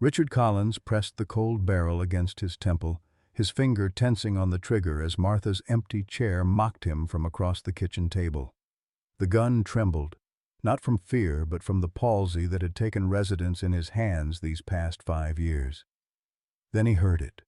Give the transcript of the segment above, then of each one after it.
Richard Collins pressed the cold barrel against his temple, his finger tensing on the trigger as Martha's empty chair mocked him from across the kitchen table. The gun trembled, not from fear but from the palsy that had taken residence in his hands these past 5 years. Then he heard it,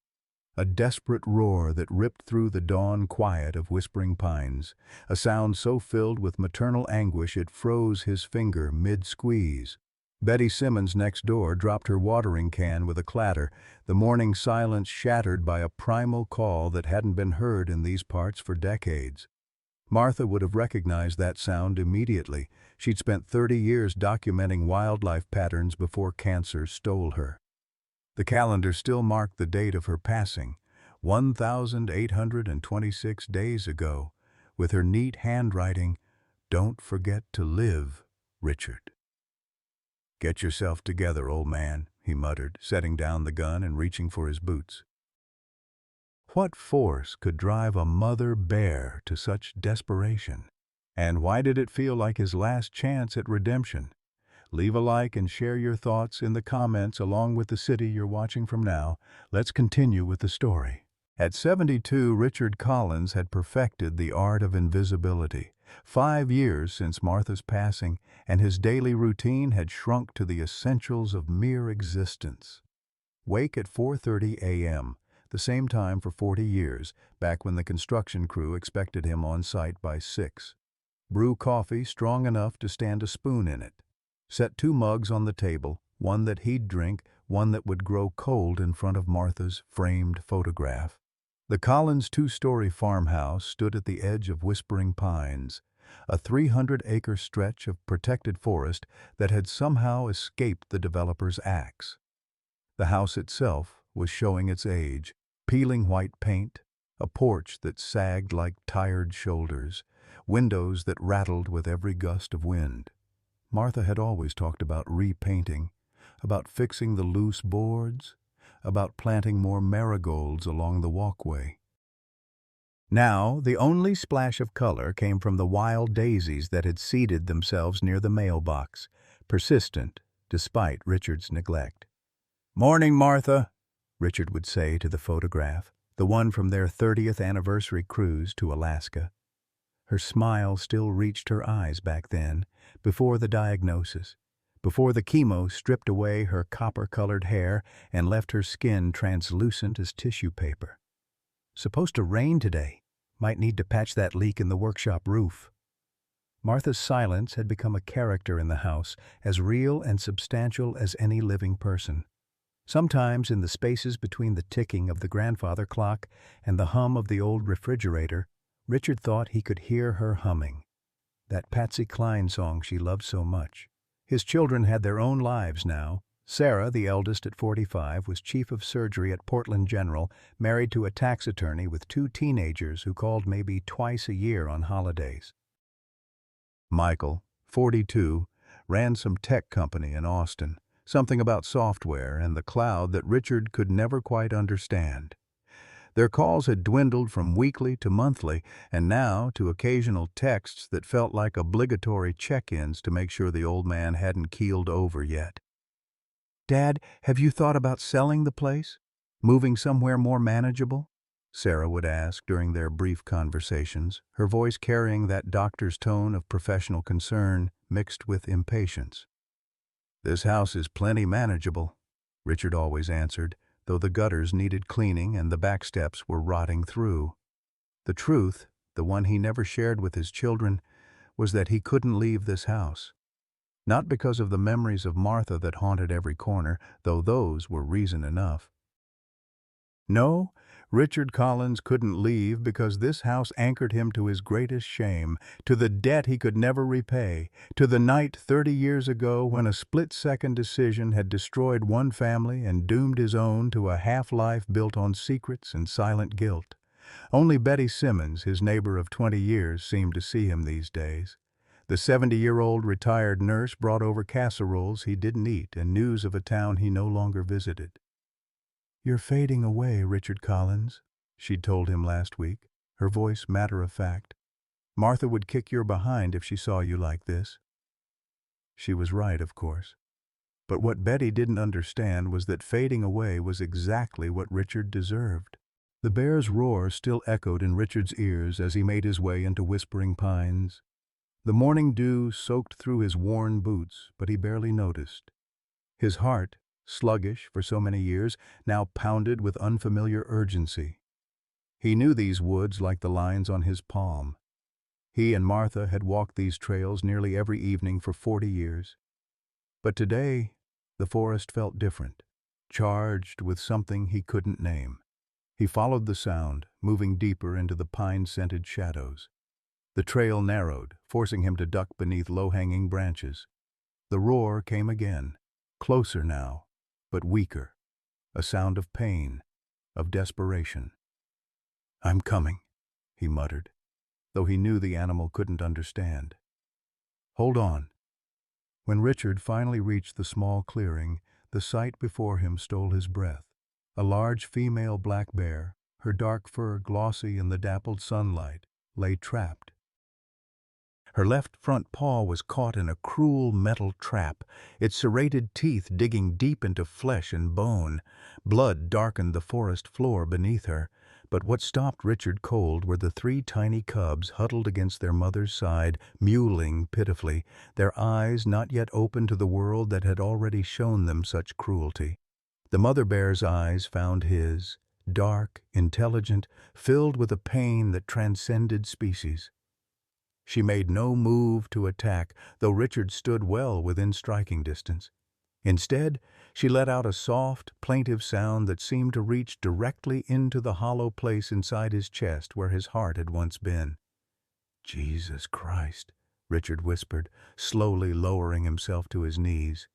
a desperate roar that ripped through the dawn quiet of Whispering Pines, a sound so filled with maternal anguish it froze his finger mid-squeeze. Betty Simmons next door dropped her watering can with a clatter, the morning silence shattered by a primal call that hadn't been heard in these parts for decades. Martha would have recognized that sound immediately. She'd spent 30 years documenting wildlife patterns before cancer stole her. The calendar still marked the date of her passing, 1,826 days ago, with her neat handwriting, "Don't forget to live, Richard." "Get yourself together, old man," he muttered, setting down the gun and reaching for his boots. What force could drive a mother bear to such desperation? And why did it feel like his last chance at redemption? Leave a like and share your thoughts in the comments along with the city you're watching from now. Let's continue with the story. At 72, Richard Collins had perfected the art of invisibility. 5 years since Martha's passing, and his daily routine had shrunk to the essentials of mere existence. Wake at 4:30 a.m., the same time for 40 years, back when the construction crew expected him on site by 6. Brew coffee strong enough to stand a spoon in it. Set 2 mugs on the table, one that he'd drink, one that would grow cold in front of Martha's framed photograph. The Collins 2-story farmhouse stood at the edge of Whispering Pines, a 300-acre stretch of protected forest that had somehow escaped the developer's axe. The house itself was showing its age, peeling white paint, a porch that sagged like tired shoulders, windows that rattled with every gust of wind. Martha had always talked about repainting, about fixing the loose boards, about planting more marigolds along the walkway. Now, the only splash of color came from the wild daisies that had seeded themselves near the mailbox, persistent despite Richard's neglect. "Morning, Martha," Richard would say to the photograph, the one from their 30th anniversary cruise to Alaska. Her smile still reached her eyes back then, before the diagnosis, before the chemo stripped away her copper-colored hair and left her skin translucent as tissue paper. "Supposed to rain today. Might need to patch that leak in the workshop roof." Martha's silence had become a character in the house, as real and substantial as any living person. Sometimes in the spaces between the ticking of the grandfather clock and the hum of the old refrigerator, Richard thought he could hear her humming that Patsy Cline song she loved so much. His children had their own lives now. Sarah, the eldest at 45, was chief of surgery at Portland General, married to a tax attorney with 2 teenagers who called maybe twice a year on holidays. Michael, 42, ran some tech company in Austin, something about software and the cloud that Richard could never quite understand. Their calls had dwindled from weekly to monthly, and now to occasional texts that felt like obligatory check-ins to make sure the old man hadn't keeled over yet. "Dad, have you thought about selling the place? Moving somewhere more manageable?" Sarah would ask during their brief conversations, her voice carrying that doctor's tone of professional concern mixed with impatience. "This house is plenty manageable," Richard always answered, though the gutters needed cleaning and the back steps were rotting through. The truth, the one he never shared with his children, was that he couldn't leave this house. Not because of the memories of Martha that haunted every corner, though those were reason enough. No, Richard Collins couldn't leave because this house anchored him to his greatest shame, to the debt he could never repay, to the night 30 years ago when a split-second decision had destroyed one family and doomed his own to a half-life built on secrets and silent guilt. Only Betty Simmons, his neighbor of 20 years, seemed to see him these days. The 70-year-old retired nurse brought over casseroles he didn't eat and news of a town he no longer visited. "You're fading away, Richard Collins," she'd told him last week, her voice matter-of-fact. "Martha would kick your behind if she saw you like this." She was right, of course. But what Betty didn't understand was that fading away was exactly what Richard deserved. The bear's roar still echoed in Richard's ears as he made his way into Whispering Pines. The morning dew soaked through his worn boots, but he barely noticed. His heart, sluggish for so many years, now pounded with unfamiliar urgency. He knew these woods like the lines on his palm. He and Martha had walked these trails nearly every evening for 40 years. But today, the forest felt different, charged with something he couldn't name. He followed the sound, moving deeper into the pine-scented shadows. The trail narrowed, forcing him to duck beneath low-hanging branches. The roar came again, closer now, but weaker, a sound of pain, of desperation. "I'm coming," he muttered, though he knew the animal couldn't understand. "Hold on." When Richard finally reached the small clearing, the sight before him stole his breath. A large female black bear, her dark fur glossy in the dappled sunlight, lay trapped. Her left front paw was caught in a cruel metal trap, its serrated teeth digging deep into flesh and bone. Blood darkened the forest floor beneath her, but what stopped Richard cold were the 3 tiny cubs huddled against their mother's side, mewling pitifully, their eyes not yet open to the world that had already shown them such cruelty. The mother bear's eyes found his, dark, intelligent, filled with a pain that transcended species. She made no move to attack, though Richard stood well within striking distance. Instead, she let out a soft, plaintive sound that seemed to reach directly into the hollow place inside his chest where his heart had once been. "Jesus Christ," Richard whispered, slowly lowering himself to his knees.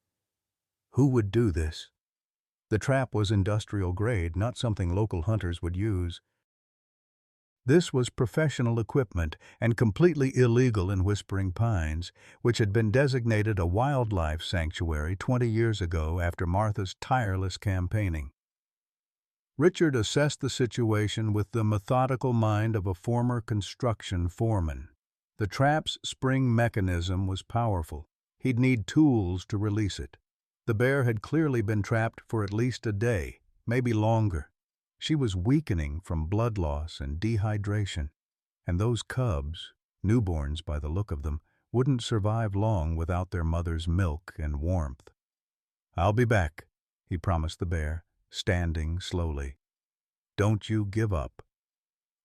Who would do this? The trap was industrial grade, not something local hunters would use. This was professional equipment and completely illegal in Whispering Pines, which had been designated a wildlife sanctuary 20 years ago after Martha's tireless campaigning. Richard assessed the situation with the methodical mind of a former construction foreman. The trap's spring mechanism was powerful. He'd need tools to release it. The bear had clearly been trapped for at least a day, maybe longer. She was weakening from blood loss and dehydration, and those cubs, newborns by the look of them, wouldn't survive long without their mother's milk and warmth. "I'll be back," he promised the bear, standing slowly. "Don't you give up."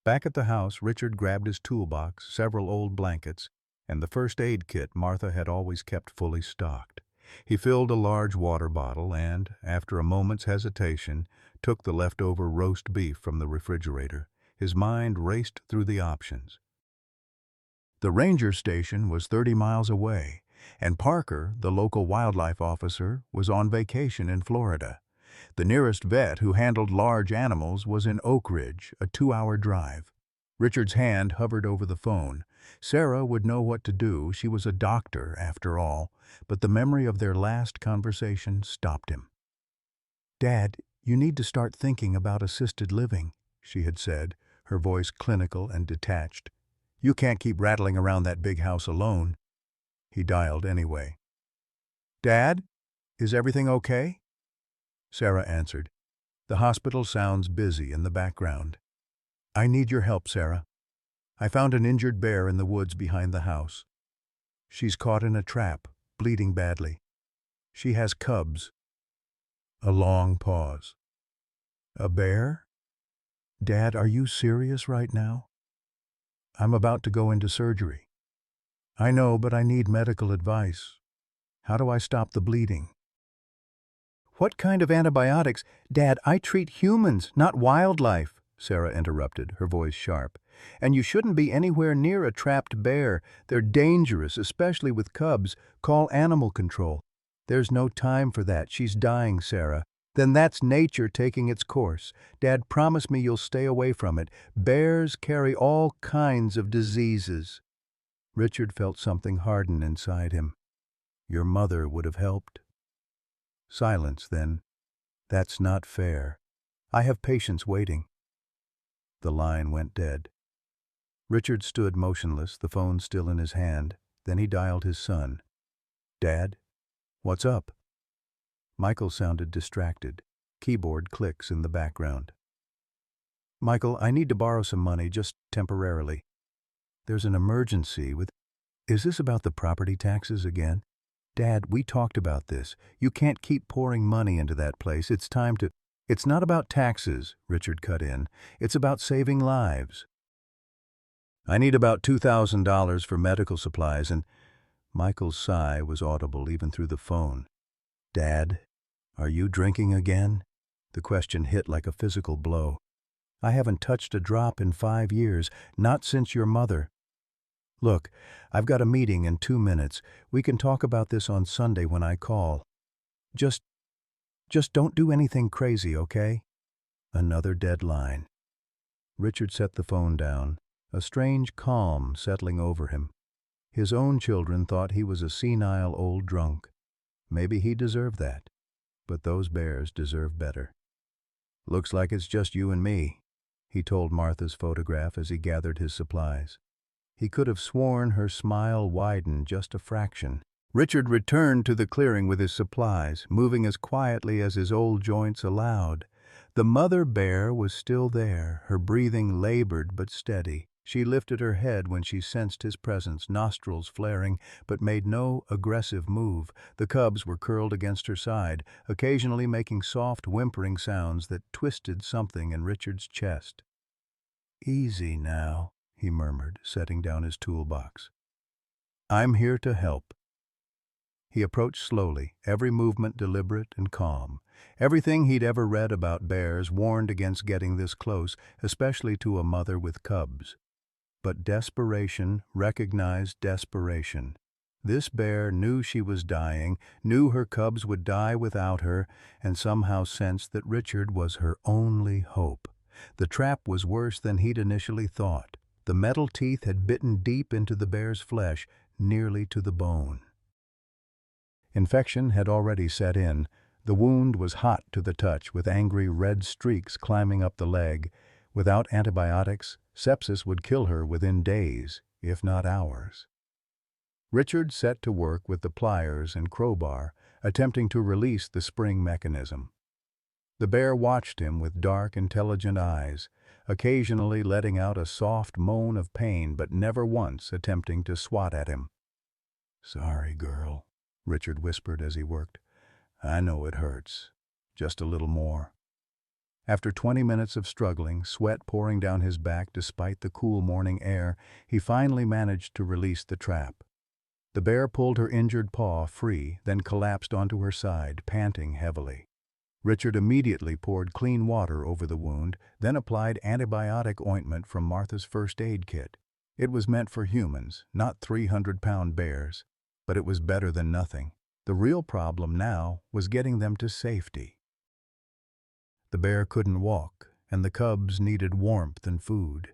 Back at the house, Richard grabbed his toolbox, several old blankets, and the first aid kit Martha had always kept fully stocked. He filled a large water bottle and, after a moment's hesitation, took the leftover roast beef from the refrigerator. His mind raced through the options. The ranger station was 30 miles away, and Parker, the local wildlife officer, was on vacation in Florida. The nearest vet who handled large animals was in Oak Ridge, a 2-hour drive. Richard's hand hovered over the phone. Sarah would know what to do. She was a doctor, after all, but the memory of their last conversation stopped him. "Dad, you need to start thinking about assisted living," she had said, her voice clinical and detached. "You can't keep rattling around that big house alone." He dialed anyway. "Dad, is everything okay?" Sarah answered. "The hospital sounds busy in the background." "I need your help, Sarah. I found an injured bear in the woods behind the house. She's caught in a trap, bleeding badly. She has cubs." A long pause. "A bear? Dad, are you serious right now?" "I'm about to go into surgery." "I know, but I need medical advice. How do I stop the bleeding?" "What kind of antibiotics? Dad, I treat humans, not wildlife," Sarah interrupted, her voice sharp. "And you shouldn't be anywhere near a trapped bear. They're dangerous, especially with cubs. Call animal control." "There's no time for that. She's dying, Sarah." "Then that's nature taking its course. Dad, promise me you'll stay away from it. Bears carry all kinds of diseases." Richard felt something harden inside him. Your mother would have helped. Silence, then. "That's not fair. I have patients waiting." The line went dead. Richard stood motionless, the phone still in his hand. Then he dialed his son. "Dad, what's up?" Michael sounded distracted. Keyboard clicks in the background. Michael, I need to borrow some money, just temporarily. There's an emergency with... Is this about the property taxes again? Dad, we talked about this. You can't keep pouring money into that place. It's time to... It's not about taxes, Richard cut in. It's about saving lives. I need about $2,000 for medical supplies, and Michael's sigh was audible even through the phone. Dad, are you drinking again? The question hit like a physical blow. I haven't touched a drop in 5 years, not since your mother. Look, I've got a meeting in 2 minutes. We can talk about this on Sunday when I call. Just don't do anything crazy, okay? Another deadline. Richard set the phone down, a strange calm settling over him. His own children thought he was a senile old drunk. Maybe he deserved that, but those bears deserve better. Looks like it's just you and me, he told Martha's photograph as he gathered his supplies. He could have sworn her smile widened just a fraction. Richard returned to the clearing with his supplies, moving as quietly as his old joints allowed. The mother bear was still there, her breathing labored but steady. She lifted her head when she sensed his presence, nostrils flaring, but made no aggressive move. The cubs were curled against her side, occasionally making soft, whimpering sounds that twisted something in Richard's chest. Easy now, he murmured, setting down his toolbox. I'm here to help. He approached slowly, every movement deliberate and calm. Everything he'd ever read about bears warned against getting this close, especially to a mother with cubs. But desperation recognized desperation. This bear knew she was dying, knew her cubs would die without her, and somehow sensed that Richard was her only hope. The trap was worse than he'd initially thought. The metal teeth had bitten deep into the bear's flesh, nearly to the bone. Infection had already set in. The wound was hot to the touch, with angry red streaks climbing up the leg. Without antibiotics, sepsis would kill her within days, if not hours. Richard set to work with the pliers and crowbar, attempting to release the spring mechanism. The bear watched him with dark, intelligent eyes, occasionally letting out a soft moan of pain, but never once attempting to swat at him. Sorry, girl, Richard whispered as he worked. I know it hurts. Just a little more. After 20 minutes of struggling, sweat pouring down his back despite the cool morning air, he finally managed to release the trap. The bear pulled her injured paw free, then collapsed onto her side, panting heavily. Richard immediately poured clean water over the wound, then applied antibiotic ointment from Martha's first aid kit. It was meant for humans, not 300-pound bears, but it was better than nothing. The real problem now was getting them to safety. The bear couldn't walk, and the cubs needed warmth and food.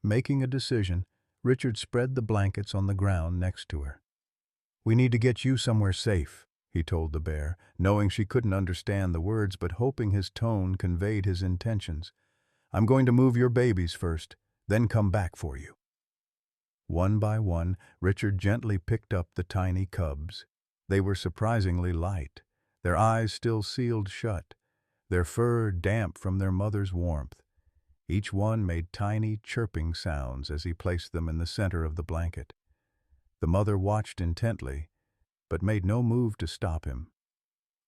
Making a decision, Richard spread the blankets on the ground next to her. We need to get you somewhere safe, he told the bear, knowing she couldn't understand the words but hoping his tone conveyed his intentions. I'm going to move your babies first, then come back for you. One by one, Richard gently picked up the tiny cubs. They were surprisingly light, their eyes still sealed shut, their fur damp from their mother's warmth. Each one made tiny, chirping sounds as he placed them in the center of the blanket. The mother watched intently, but made no move to stop him.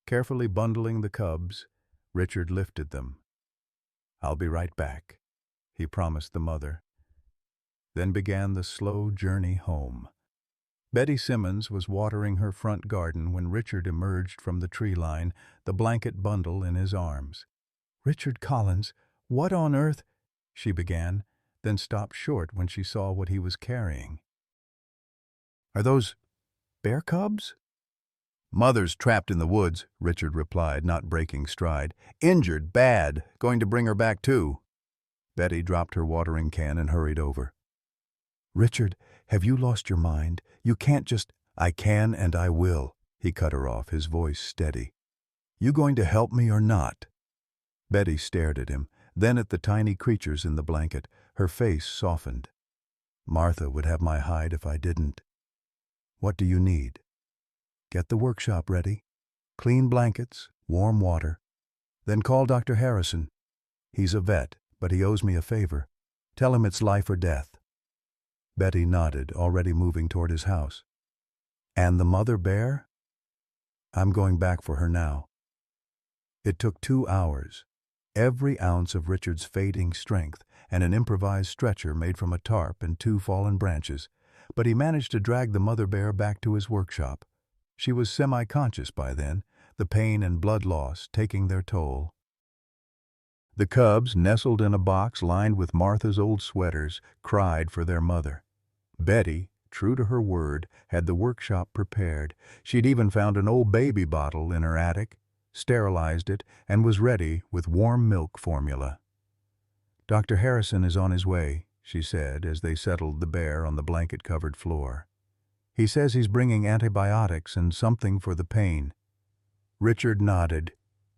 Carefully bundling the cubs, Richard lifted them. I'll be right back, he promised the mother. Then began the slow journey home. Betty Simmons was watering her front garden when Richard emerged from the tree line, the blanket bundle in his arms. Richard Collins, what on earth? She began, then stopped short when she saw what he was carrying. Are those bear cubs? Mother's trapped in the woods, Richard replied, not breaking stride. Injured, bad, going to bring her back too. Betty dropped her watering can and hurried over. Richard, have you lost your mind? You can't just... I can and I will, he cut her off, his voice steady. You going to help me or not? Betty stared at him, then at the tiny creatures in the blanket. Her face softened. Martha would have my hide if I didn't. What do you need? Get the workshop ready. Clean blankets, warm water. Then call Dr. Harrison. He's a vet, but he owes me a favor. Tell him it's life or death." Betty nodded, already moving toward his house. "And the mother bear?" "I'm going back for her now." It took 2 hours. Every ounce of Richard's fading strength and an improvised stretcher made from a tarp and 2 fallen branches, but he managed to drag the mother bear back to his workshop. She was semi-conscious by then, the pain and blood loss taking their toll. The cubs, nestled in a box lined with Martha's old sweaters, cried for their mother. Betty, true to her word, had the workshop prepared. She'd even found an old baby bottle in her attic, sterilized it, and was ready with warm milk formula. "Dr. Harrison is on his way," she said as they settled the bear on the blanket-covered floor. "He says he's bringing antibiotics and something for the pain." Richard nodded,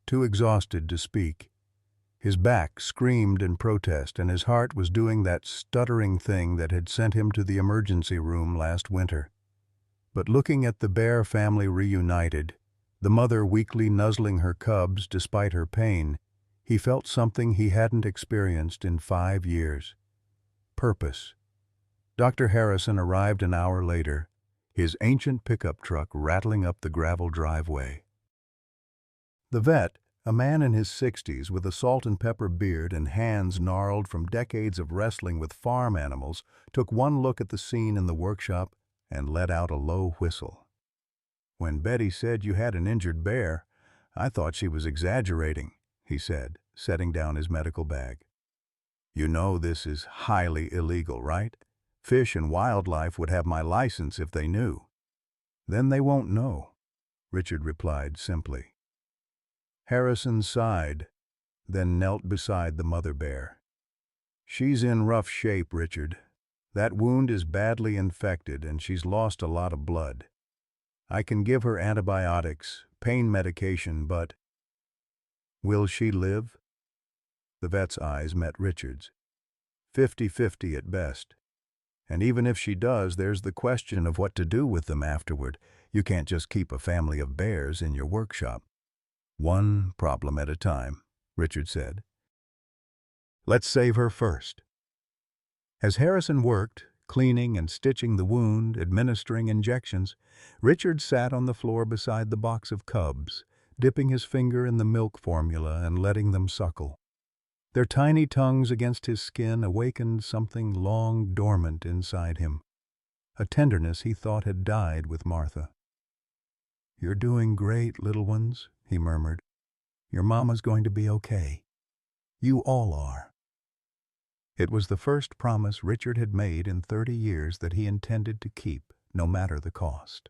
too exhausted to speak. His back screamed in protest, and his heart was doing that stuttering thing that had sent him to the emergency room last winter. But looking at the bear family reunited, the mother weakly nuzzling her cubs despite her pain, he felt something he hadn't experienced in 5 years. Purpose. Dr. Harrison arrived an hour later, his ancient pickup truck rattling up the gravel driveway. The vet, a man in his 60s with a salt and pepper beard and hands gnarled from decades of wrestling with farm animals, took one look at the scene in the workshop and let out a low whistle. "When Betty said you had an injured bear, I thought she was exaggerating," he said, setting down his medical bag. "You know this is highly illegal, right? Fish and Wildlife would have my license if they knew." "Then they won't know," Richard replied simply. Harrison sighed, then knelt beside the mother bear. "She's in rough shape, Richard. That wound is badly infected and she's lost a lot of blood. I can give her antibiotics, pain medication, but—" "Will she live?" The vet's eyes met Richard's. 50-50 at best. And even if she does, there's the question of what to do with them afterward. You can't just keep a family of bears in your workshop." "One problem at a time," Richard said. "Let's save her first." As Harrison worked, cleaning and stitching the wound, administering injections, Richard sat on the floor beside the box of cubs, dipping his finger in the milk formula and letting them suckle. Their tiny tongues against his skin awakened something long dormant inside him, a tenderness he thought had died with Martha. "You're doing great, little ones," he murmured. "Your mama's going to be okay. You all are." It was the first promise Richard had made in 30 years that he intended to keep, no matter the cost.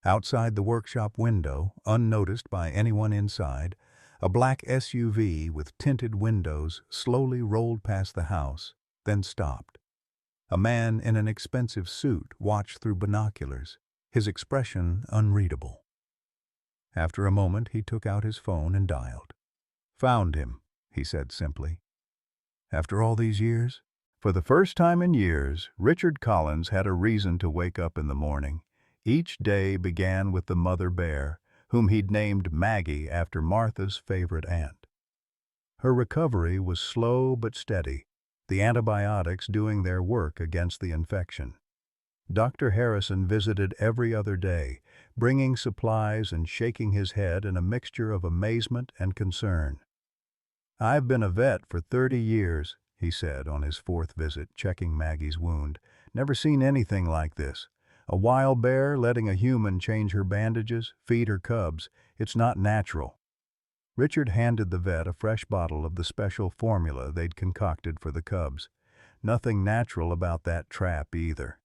Outside the workshop window, unnoticed by anyone inside, a black SUV with tinted windows slowly rolled past the house, then stopped. A man in an expensive suit watched through binoculars, his expression unreadable. After a moment, he took out his phone and dialed. "Found him," he said simply. After all these years? For the first time in years, Richard Collins had a reason to wake up in the morning. Each day began with the mother bear, whom he'd named Maggie after Martha's favorite aunt. Her recovery was slow but steady, the antibiotics doing their work against the infection. Dr. Harrison visited every other day, bringing supplies and shaking his head in a mixture of amazement and concern. "I've been a vet for 30 years, he said on his 4th visit, checking Maggie's wound. "Never seen anything like this. A wild bear letting a human change her bandages, feed her cubs. It's not natural." Richard handed the vet a fresh bottle of the special formula they'd concocted for the cubs. "Nothing natural about that trap either."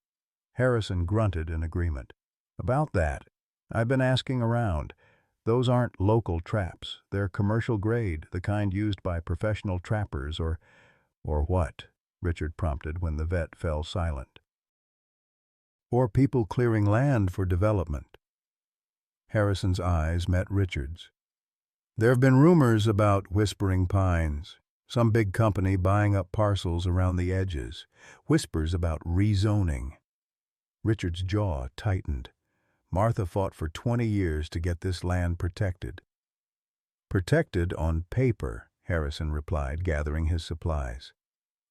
Harrison grunted in agreement. "About that, I've been asking around. Those aren't local traps. They're commercial grade, the kind used by professional trappers or what?" Richard prompted when the vet fell silent. "Or people clearing land for development." Harrison's eyes met Richard's. "There have been rumors about Whispering Pines, some big company buying up parcels around the edges, whispers about rezoning." Richard's jaw tightened. Martha fought for 20 years to get this land protected. Protected on paper, Harrison replied, gathering his supplies.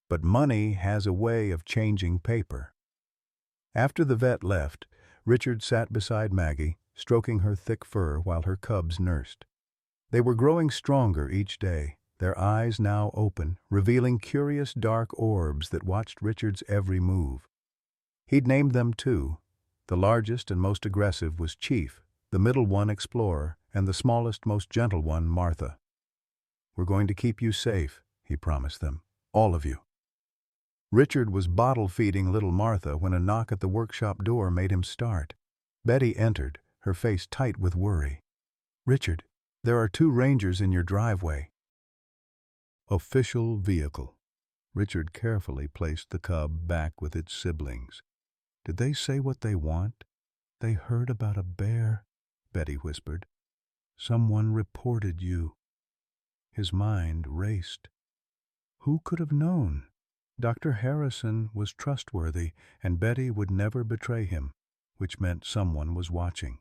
But money has a way of changing paper. After the vet left, Richard sat beside Maggie, stroking her thick fur while her cubs nursed. They were growing stronger each day, their eyes now open, revealing curious dark orbs that watched Richard's every move. He'd named them too. The largest and most aggressive was Chief, the middle one Explorer, and the smallest, most gentle one Martha. "We're going to keep you safe," he promised them, "all of you." Richard was bottle-feeding little Martha when a knock at the workshop door made him start. Betty entered, her face tight with worry. "Richard, there are 2 rangers in your driveway." Official vehicle. Richard carefully placed the cub back with its siblings. "Did they say what they want?" "They heard about a bear," Betty whispered. "Someone reported you." His mind raced. Who could have known? Dr. Harrison was trustworthy, and Betty would never betray him, which meant someone was watching.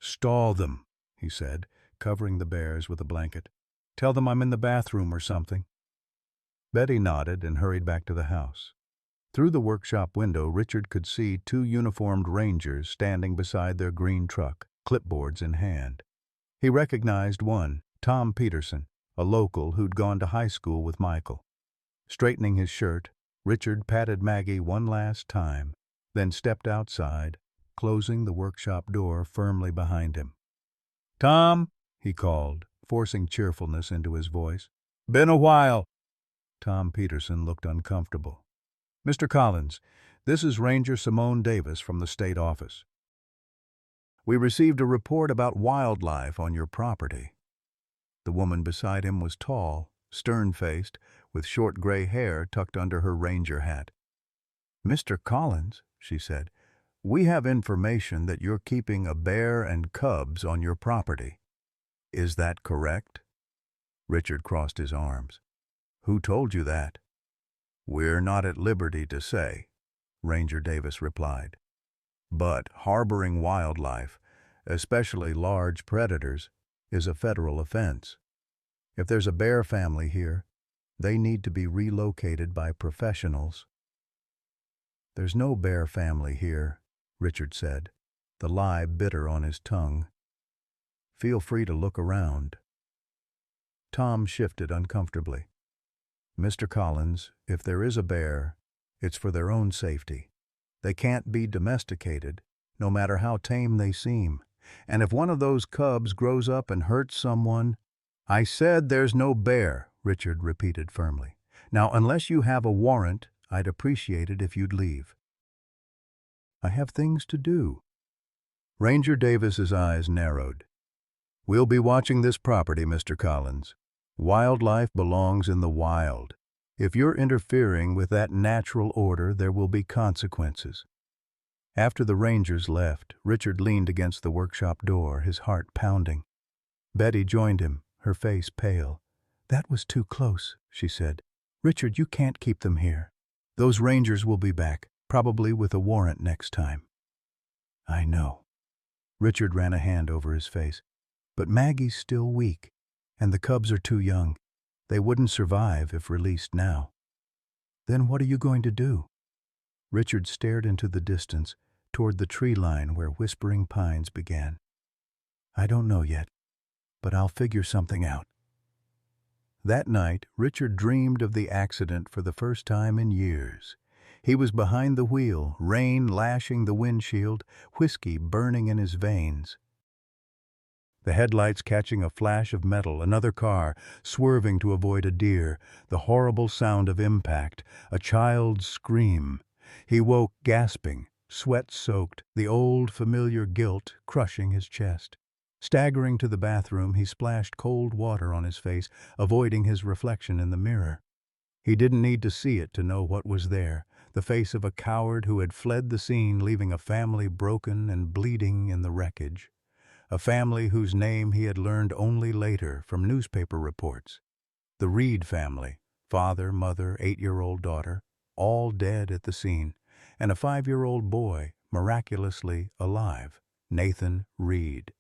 "Stall them," he said, covering the bears with a blanket. "Tell them I'm in the bathroom or something." Betty nodded and hurried back to the house. Through the workshop window, Richard could see 2 uniformed rangers standing beside their green truck, clipboards in hand. He recognized one, Tom Peterson, a local who'd gone to high school with Michael. Straightening his shirt, Richard patted Maggie one last time, then stepped outside, closing the workshop door firmly behind him. "Tom," he called, forcing cheerfulness into his voice. "Been a while." Tom Peterson looked uncomfortable. "Mr. Collins, this is Ranger Simone Davis from the state office. We received a report about wildlife on your property." The woman beside him was tall, stern-faced, with short gray hair tucked under her ranger hat. "Mr. Collins," she said, "we have information that you're keeping a bear and cubs on your property. Is that correct?" Richard crossed his arms. "Who told you that?" "We're not at liberty to say," Ranger Davis replied. "But harboring wildlife, especially large predators, is a federal offense. If there's a bear family here, they need to be relocated by professionals." "There's no bear family here," Richard said, the lie bitter on his tongue. "Feel free to look around." Tom shifted uncomfortably. "Mr. Collins, if there is a bear, it's for their own safety. They can't be domesticated, no matter how tame they seem. And if one of those cubs grows up and hurts someone—" "I said there's no bear," Richard repeated firmly. "Now, unless you have a warrant, I'd appreciate it if you'd leave." "I have things to do." Ranger Davis's eyes narrowed. "We'll be watching this property, Mr. Collins. Wildlife belongs in the wild. If you're interfering with that natural order, there will be consequences." After the rangers left, Richard leaned against the workshop door, his heart pounding. Betty joined him, her face pale. "That was too close," she said. "Richard, you can't keep them here. Those rangers will be back, probably with a warrant next time." "I know." Richard ran a hand over his face. "But Maggie's still weak, and the cubs are too young. They wouldn't survive if released now." "Then what are you going to do?" Richard stared into the distance, toward the tree line where whispering pines began. "I don't know yet, but I'll figure something out." That night, Richard dreamed of the accident for the first time in years. He was behind the wheel, rain lashing the windshield, whiskey burning in his veins. The headlights catching a flash of metal, another car, swerving to avoid a deer, the horrible sound of impact, a child's scream. He woke gasping, sweat-soaked, the old familiar guilt crushing his chest. Staggering to the bathroom, he splashed cold water on his face, avoiding his reflection in the mirror. He didn't need to see it to know what was there, the face of a coward who had fled the scene, leaving a family broken and bleeding in the wreckage. A family whose name he had learned only later from newspaper reports. The Reed family, father, mother, 8-year-old daughter, all dead at the scene, and a 5-year-old boy, miraculously alive, Nathan Reed.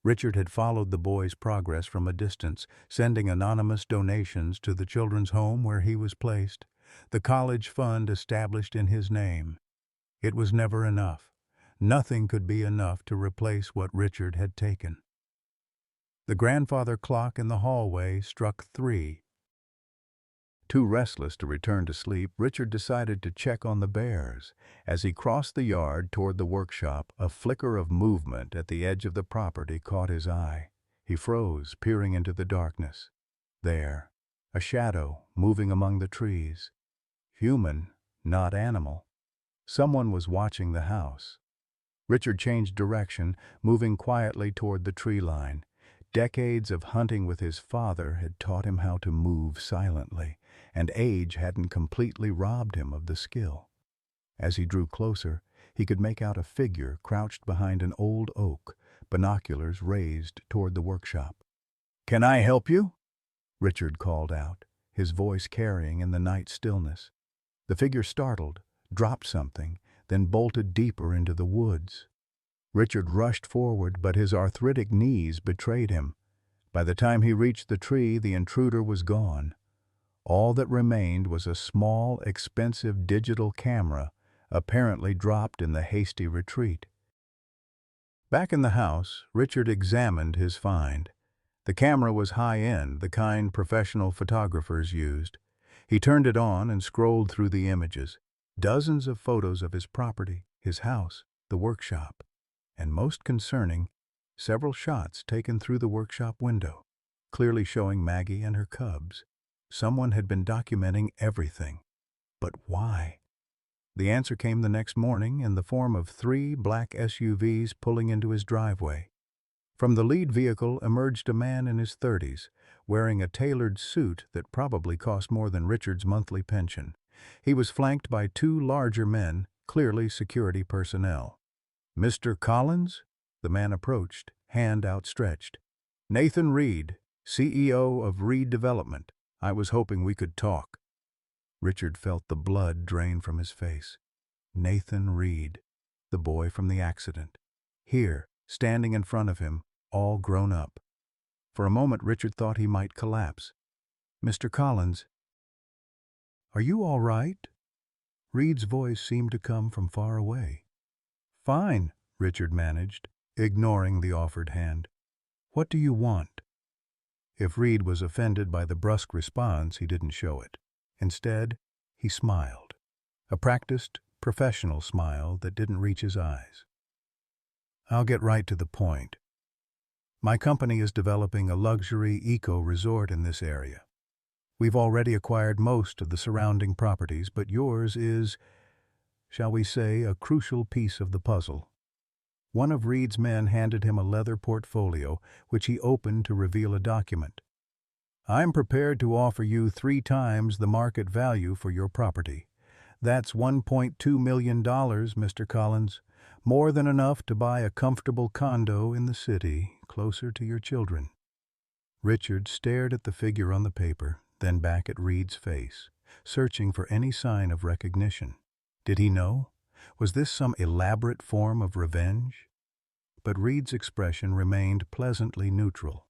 Richard had followed the boy's progress from a distance, sending anonymous donations to the children's home where he was placed, the college fund established in his name. It was never enough. Nothing could be enough to replace what Richard had taken. The grandfather clock in the hallway struck 3. Too restless to return to sleep, Richard decided to check on the bears. As he crossed the yard toward the workshop, a flicker of movement at the edge of the property caught his eye. He froze, peering into the darkness. There, a shadow moving among the trees. Human, not animal. Someone was watching the house. Richard changed direction, moving quietly toward the tree line. Decades of hunting with his father had taught him how to move silently, and age hadn't completely robbed him of the skill. As he drew closer, he could make out a figure crouched behind an old oak, binoculars raised toward the workshop. "Can I help you?" Richard called out, his voice carrying in the night stillness. The figure startled, dropped something, then bolted deeper into the woods. Richard rushed forward, but his arthritic knees betrayed him. By the time he reached the tree, the intruder was gone. All that remained was a small, expensive digital camera, apparently dropped in the hasty retreat. Back in the house, Richard examined his find. The camera was high-end, the kind professional photographers used. He turned it on and scrolled through the images. Dozens of photos of his property, his house, the workshop. And most concerning, several shots taken through the workshop window, clearly showing Maggie and her cubs. Someone had been documenting everything. But why? The answer came the next morning in the form of 3 black SUVs pulling into his driveway. From the lead vehicle emerged a man in his 30s, wearing a tailored suit that probably cost more than Richard's monthly pension. He was flanked by 2 larger men, clearly security personnel. "Mr. Collins?" The man approached, hand outstretched. "Nathan Reed, CEO of Reed Development. I was hoping we could talk." Richard felt the blood drain from his face. Nathan Reed, the boy from the accident. Here, standing in front of him, all grown up. For a moment Richard thought he might collapse. "Mr. Collins, are you all right?" Reed's voice seemed to come from far away. "Fine," Richard managed, ignoring the offered hand. "What do you want?" If Reed was offended by the brusque response, he didn't show it. Instead, he smiled. A practiced, professional smile that didn't reach his eyes. "I'll get right to the point. My company is developing a luxury eco-resort in this area. We've already acquired most of the surrounding properties, but yours is, shall we say, a crucial piece of the puzzle." One of Reed's men handed him a leather portfolio, which he opened to reveal a document. "I'm prepared to offer you 3 times the market value for your property. That's $1.2 million, Mr. Collins. More than enough to buy a comfortable condo in the city, closer to your children." Richard stared at the figure on the paper, then back at Reed's face, searching for any sign of recognition. Did he know? Was this some elaborate form of revenge? But Reed's expression remained pleasantly neutral.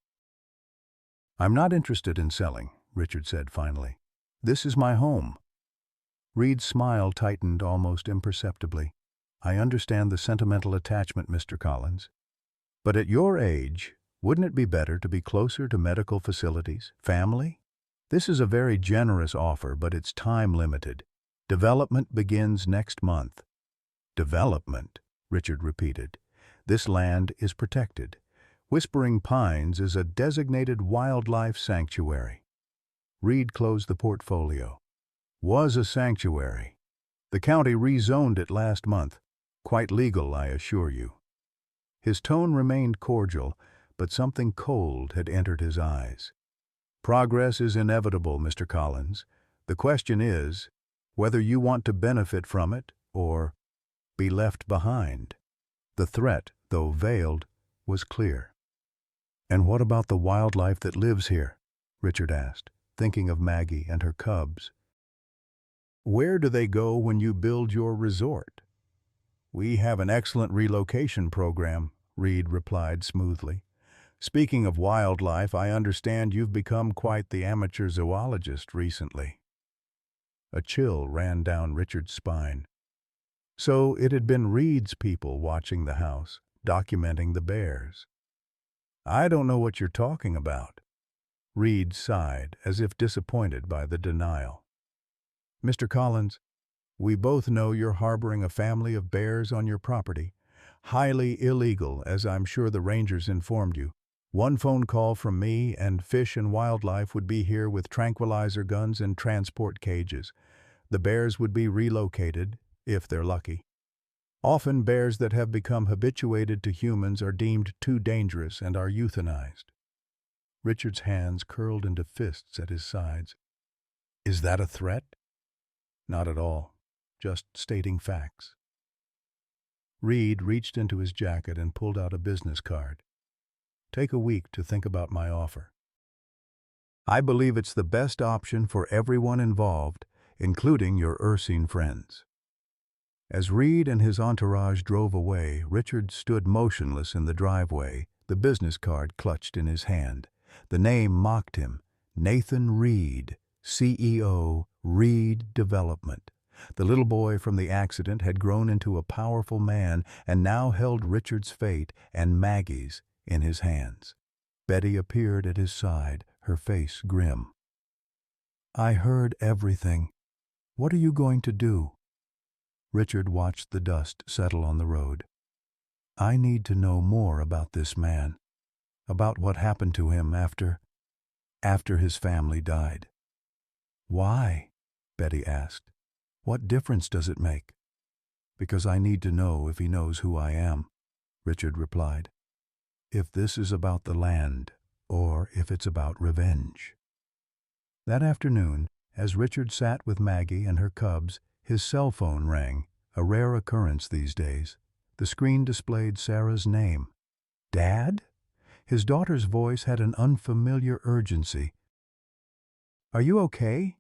"I'm not interested in selling," Richard said finally. "This is my home." Reed's smile tightened almost imperceptibly. "I understand the sentimental attachment, Mr. Collins. But at your age, wouldn't it be better to be closer to medical facilities, family? This is a very generous offer, but it's time-limited. Development begins next month." "Development," Richard repeated. "This land is protected. Whispering Pines is a designated wildlife sanctuary." Reed closed the portfolio. "Was a sanctuary. The county rezoned it last month. Quite legal, I assure you." His tone remained cordial, but something cold had entered his eyes. "Progress is inevitable, Mr. Collins. The question is whether you want to benefit from it or be left behind." The threat, though veiled, was clear. "And what about the wildlife that lives here?" Richard asked, thinking of Maggie and her cubs. "Where do they go when you build your resort?" We have an excellent relocation program, Reed replied smoothly. Speaking of wildlife, I understand you've become quite the amateur zoologist recently. A chill ran down Richard's spine. So it had been Reed's people watching the house, documenting the bears. I don't know what you're talking about. Reed sighed, as if disappointed by the denial. Mr. Collins, we both know you're harboring a family of bears on your property. Highly illegal, as I'm sure the rangers informed you. One phone call from me and Fish and Wildlife would be here with tranquilizer guns and transport cages. The bears would be relocated, if they're lucky. Often bears that have become habituated to humans are deemed too dangerous and are euthanized. Richard's hands curled into fists at his sides. Is that a threat? Not at all. Just stating facts. Reed reached into his jacket and pulled out a business card. Take a week to think about my offer. I believe it's the best option for everyone involved, including your Ursine friends. As Reed and his entourage drove away, Richard stood motionless in the driveway, the business card clutched in his hand. The name mocked him. Nathan Reed, CEO, Reed Development. The little boy from the accident had grown into a powerful man and now held Richard's fate and Maggie's in his hands. Betty appeared at his side, her face grim. I heard everything. What are you going to do? Richard watched the dust settle on the road. I need to know more about this man, about what happened to him after his family died. Why? Betty asked. What difference does it make? Because I need to know if he knows who I am, Richard replied. If this is about the land, or if it's about revenge. That afternoon, as Richard sat with Maggie and her cubs, his cell phone rang, a rare occurrence these days. The screen displayed Sarah's name. Dad? His daughter's voice had an unfamiliar urgency. Are you okay?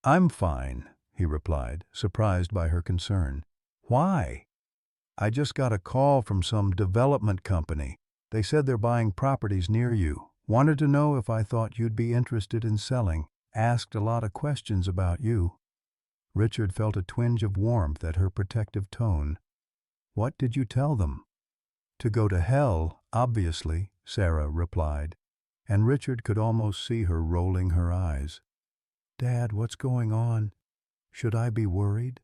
I'm fine, he replied, surprised by her concern. Why? I just got a call from some development company. They said they're buying properties near you. Wanted to know if I thought you'd be interested in selling. Asked a lot of questions about you. Richard felt a twinge of warmth at her protective tone. What did you tell them? To go to hell, obviously, Sarah replied, and Richard could almost see her rolling her eyes. Dad, what's going on? Should I be worried?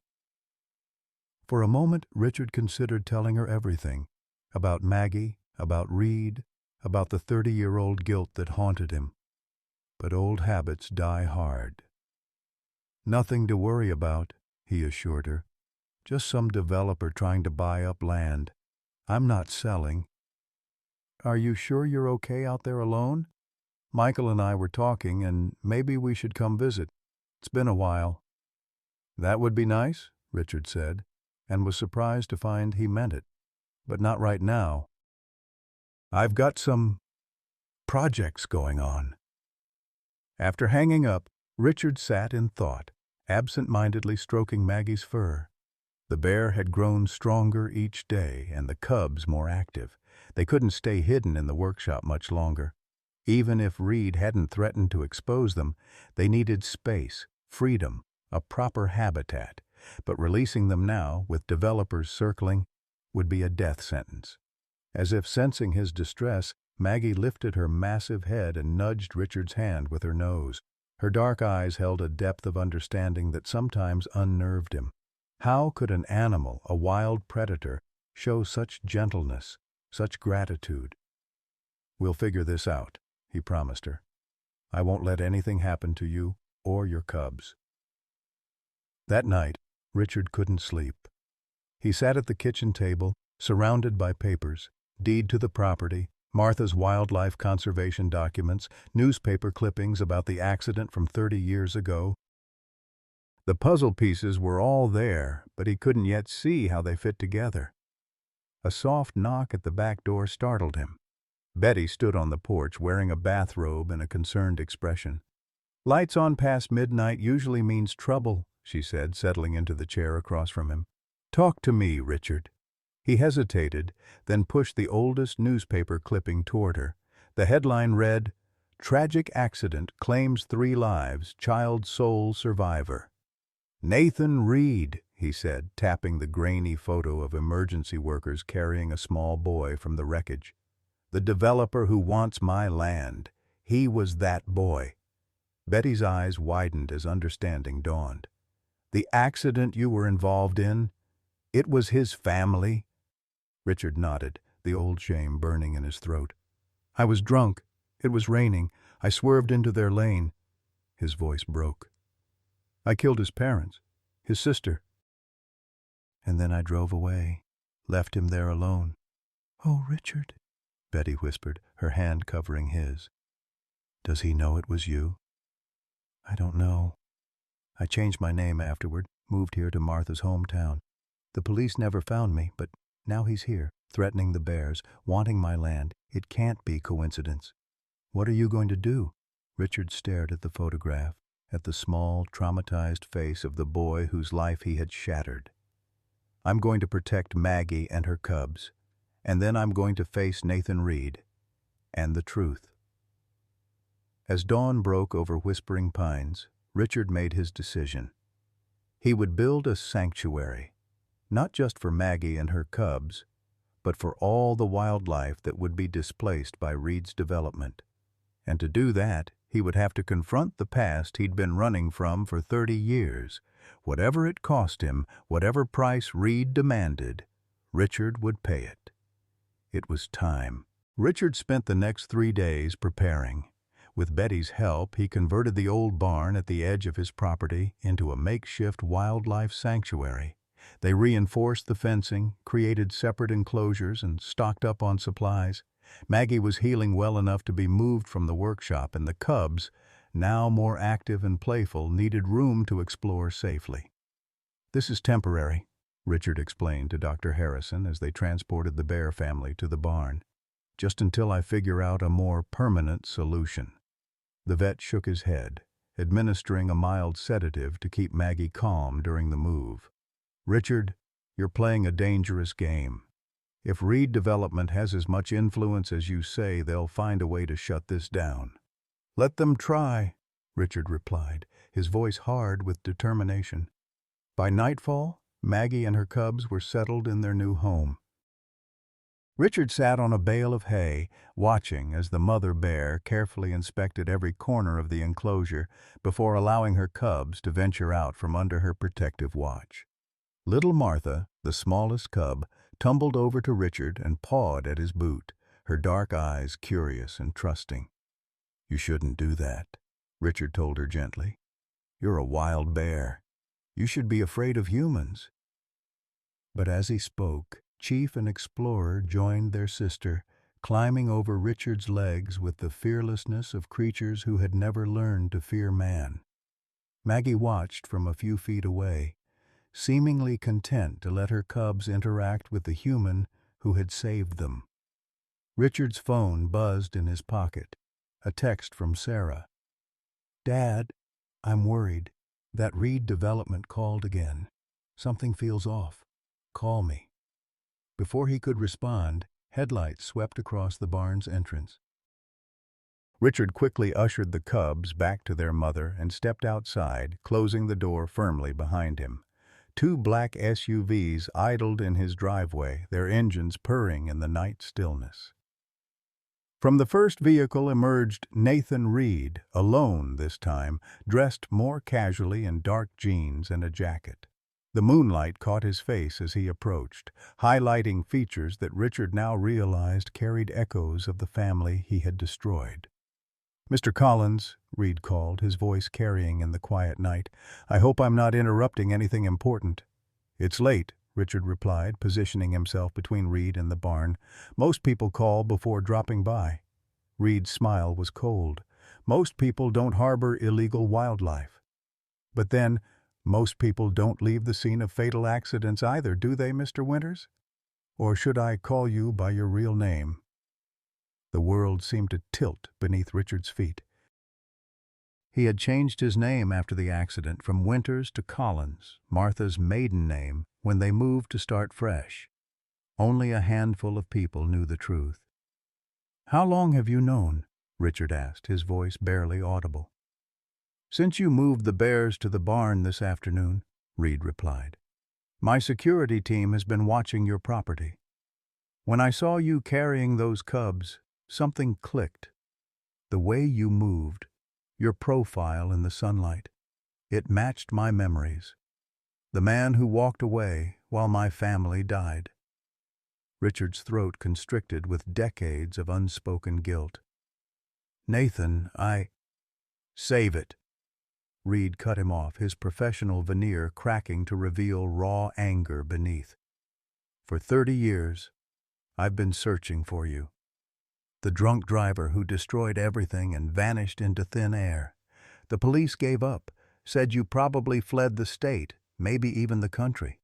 For a moment, Richard considered telling her everything, about Maggie, about Reed, about the 30-year-old guilt that haunted him. But old habits die hard. Nothing to worry about, he assured her. Just some developer trying to buy up land. I'm not selling. Are you sure you're okay out there alone? Michael and I were talking, and maybe we should come visit. It's been a while. That would be nice, Richard said, and was surprised to find he meant it. But not right now. I've got some projects going on. After hanging up, Richard sat in thought, absent-mindedly stroking Maggie's fur. The bear had grown stronger each day and the cubs more active. They couldn't stay hidden in the workshop much longer. Even if Reed hadn't threatened to expose them, they needed space, freedom, a proper habitat. But releasing them now, with developers circling, would be a death sentence. As if sensing his distress, Maggie lifted her massive head and nudged Richard's hand with her nose. Her dark eyes held a depth of understanding that sometimes unnerved him. How could an animal, a wild predator, show such gentleness, such gratitude? We'll figure this out, he promised her. I won't let anything happen to you or your cubs. That night, Richard couldn't sleep. He sat at the kitchen table, surrounded by papers, deed to the property, Martha's wildlife conservation documents, newspaper clippings about the accident from 30 years ago. The puzzle pieces were all there, but he couldn't yet see how they fit together. A soft knock at the back door startled him. Betty stood on the porch wearing a bathrobe and a concerned expression. Lights on past midnight usually means trouble, she said, settling into the chair across from him. "Talk to me, Richard." He hesitated, then pushed the oldest newspaper clipping toward her. The headline read, "Tragic Accident Claims 3 Lives, Child Sole Survivor." "Nathan Reed," he said, tapping the grainy photo of emergency workers carrying a small boy from the wreckage. "The developer who wants my land. He was that boy." Betty's eyes widened as understanding dawned. "The accident you were involved in? It was his family?" Richard nodded, the old shame burning in his throat. "I was drunk. It was raining. I swerved into their lane." His voice broke. "I killed his parents, his sister. And then I drove away, left him there alone." "Oh, Richard," Betty whispered, her hand covering his. "Does he know it was you?" "I don't know. I changed my name afterward, moved here to Martha's hometown. The police never found me, but now he's here, threatening the bears, wanting my land. It can't be coincidence." "What are you going to do?" Richard stared at the photograph, at the small, traumatized face of the boy whose life he had shattered. "I'm going to protect Maggie and her cubs, and then I'm going to face Nathan Reed and the truth." As dawn broke over Whispering Pines, Richard made his decision. He would build a sanctuary, not just for Maggie and her cubs, but for all the wildlife that would be displaced by Reed's development. And to do that, he would have to confront the past he'd been running from for 30 years. Whatever it cost him, whatever price Reed demanded, Richard would pay it. It was time. Richard spent the next 3 days preparing. With Betty's help, he converted the old barn at the edge of his property into a makeshift wildlife sanctuary. They reinforced the fencing, created separate enclosures, and stocked up on supplies. Maggie was healing well enough to be moved from the workshop, and the cubs, now more active and playful, needed room to explore safely. "This is temporary," Richard explained to Dr. Harrison as they transported the bear family to the barn, "just until I figure out a more permanent solution." The vet shook his head, administering a mild sedative to keep Maggie calm during the move. "Richard, you're playing a dangerous game. If Reed Development has as much influence as you say, they'll find a way to shut this down." "Let them try," Richard replied, his voice hard with determination. By nightfall, Maggie and her cubs were settled in their new home. Richard sat on a bale of hay, watching as the mother bear carefully inspected every corner of the enclosure before allowing her cubs to venture out from under her protective watch. Little Martha, the smallest cub, tumbled over to Richard and pawed at his boot, her dark eyes curious and trusting. "You shouldn't do that," Richard told her gently. "You're a wild bear. You should be afraid of humans." But as he spoke, Chief and Explorer joined their sister, climbing over Richard's legs with the fearlessness of creatures who had never learned to fear man. Maggie watched from a few feet away, seemingly content to let her cubs interact with the human who had saved them. Richard's phone buzzed in his pocket, a text from Sarah. "Dad, I'm worried. That Reed Development called again. Something feels off. Call me." Before he could respond, headlights swept across the barn's entrance. Richard quickly ushered the cubs back to their mother and stepped outside, closing the door firmly behind him. 2 black SUVs idled in his driveway, their engines purring in the night stillness. From the first vehicle emerged Nathan Reed, alone this time, dressed more casually in dark jeans and a jacket. The moonlight caught his face as he approached, highlighting features that Richard now realized carried echoes of the family he had destroyed. "Mr. Collins," Reed called, his voice carrying in the quiet night, "I hope I'm not interrupting anything important." "It's late," Richard replied, positioning himself between Reed and the barn. "Most people call before dropping by." Reed's smile was cold. "Most people don't harbor illegal wildlife." "But then, most people don't leave the scene of fatal accidents either, do they, Mr. Winters? Or should I call you by your real name?" The world seemed to tilt beneath Richard's feet. He had changed his name after the accident from Winters to Collins, Martha's maiden name, when they moved to start fresh. Only a handful of people knew the truth. "How long have you known?" Richard asked, his voice barely audible. "Since you moved the bears to the barn this afternoon," Reed replied. "My security team has been watching your property. When I saw you carrying those cubs, something clicked. The way you moved, your profile in the sunlight, it matched my memories. The man who walked away while my family died." Richard's throat constricted with decades of unspoken guilt. "Nathan, Save it." Reed cut him off, his professional veneer cracking to reveal raw anger beneath. "For 30 years, I've been searching for you. The drunk driver who destroyed everything and vanished into thin air. The police gave up, said you probably fled the state, maybe even the country.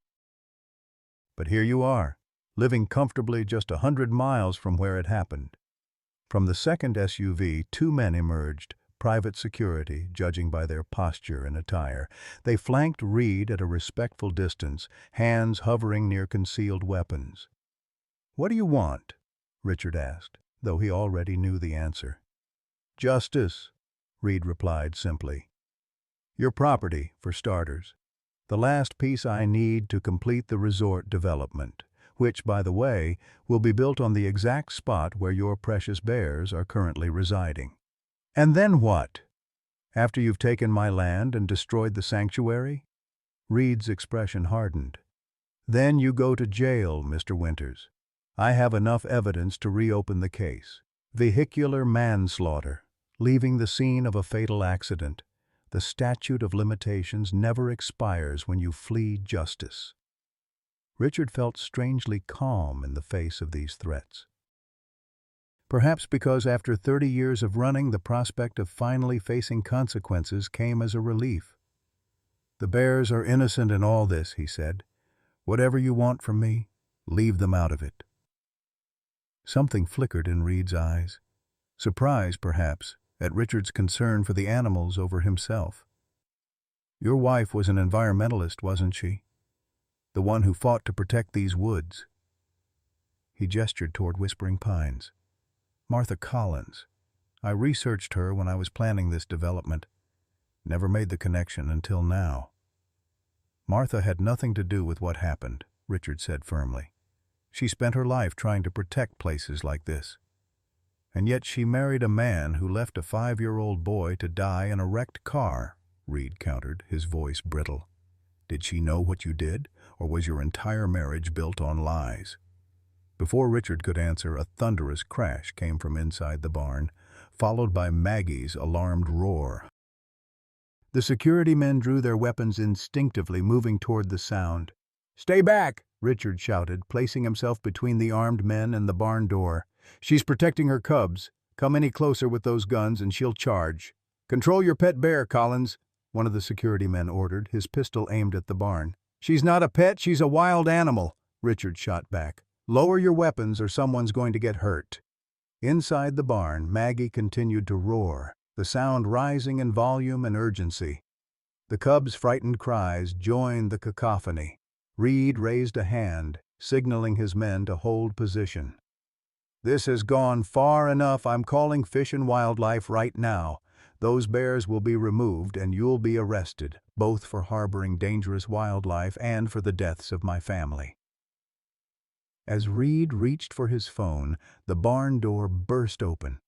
But here you are, living comfortably just 100 miles from where it happened." From the second SUV, 2 men emerged, private security, judging by their posture and attire. They flanked Reed at a respectful distance, hands hovering near concealed weapons. "What do you want?" Richard asked, though he already knew the answer. "Justice," Reed replied simply. "Your property, for starters. The last piece I need to complete the resort development, which, by the way, will be built on the exact spot where your precious bears are currently residing." "And then what? After you've taken my land and destroyed the sanctuary?" Reed's expression hardened. "Then you go to jail, Mr. Winters. I have enough evidence to reopen the case. Vehicular manslaughter, leaving the scene of a fatal accident. The statute of limitations never expires when you flee justice." Richard felt strangely calm in the face of these threats. Perhaps because after 30 years of running, the prospect of finally facing consequences came as a relief. "The bears are innocent in all this," he said. "Whatever you want from me, leave them out of it." Something flickered in Reed's eyes. Surprise, perhaps, at Richard's concern for the animals over himself. "Your wife was an environmentalist, wasn't she? The one who fought to protect these woods." He gestured toward Whispering Pines. "Martha Collins. I researched her when I was planning this development. Never made the connection until now." "Martha had nothing to do with what happened," Richard said firmly. "She spent her life trying to protect places like this. And yet she married a man who left a 5-year-old boy to die in a wrecked car," Reed countered, his voice brittle. "Did she know what you did, or was your entire marriage built on lies?" Before Richard could answer, a thunderous crash came from inside the barn, followed by Maggie's alarmed roar. The security men drew their weapons instinctively, moving toward the sound. "Stay back!" Richard shouted, placing himself between the armed men and the barn door. "She's protecting her cubs. Come any closer with those guns and she'll charge." "Control your pet bear, Collins," one of the security men ordered, his pistol aimed at the barn. "She's not a pet, she's a wild animal," Richard shot back. "Lower your weapons or someone's going to get hurt." Inside the barn, Maggie continued to roar, the sound rising in volume and urgency. The cubs' frightened cries joined the cacophony. Reed raised a hand, signaling his men to hold position. "This has gone far enough. I'm calling Fish and Wildlife right now. Those bears will be removed and you'll be arrested, both for harboring dangerous wildlife and for the deaths of my family." As Reed reached for his phone, the barn door burst open.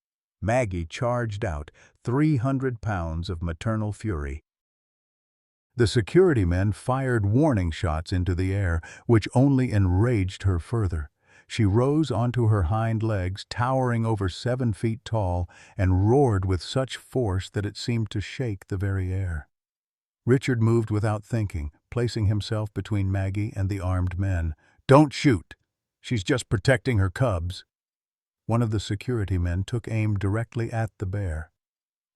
Maggie charged out, 300 pounds of maternal fury. The security men fired warning shots into the air, which only enraged her further. She rose onto her hind legs, towering over 7 feet tall, and roared with such force that it seemed to shake the very air. Richard moved without thinking, placing himself between Maggie and the armed men. "Don't shoot! She's just protecting her cubs." One of the security men took aim directly at the bear.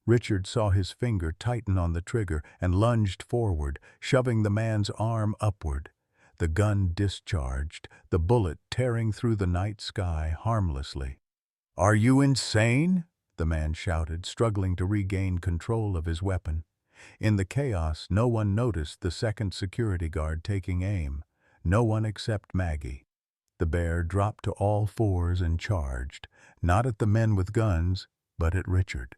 Richard saw his finger tighten on the trigger and lunged forward, shoving the man's arm upward. The gun discharged, the bullet tearing through the night sky harmlessly. "Are you insane?" the man shouted, struggling to regain control of his weapon. In the chaos, no one noticed the second security guard taking aim. No one except Maggie. The bear dropped to all fours and charged, not at the men with guns, but at Richard.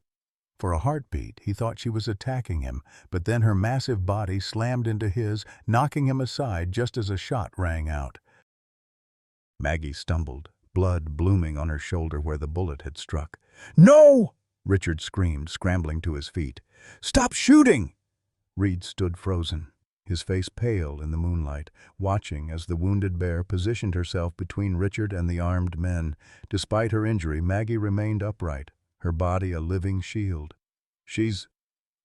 For a heartbeat, he thought she was attacking him, but then her massive body slammed into his, knocking him aside just as a shot rang out. Maggie stumbled, blood blooming on her shoulder where the bullet had struck. "No!" Richard screamed, scrambling to his feet. "Stop shooting!" Reed stood frozen, his face pale in the moonlight, watching as the wounded bear positioned herself between Richard and the armed men. Despite her injury, Maggie remained upright, her body a living shield. "She's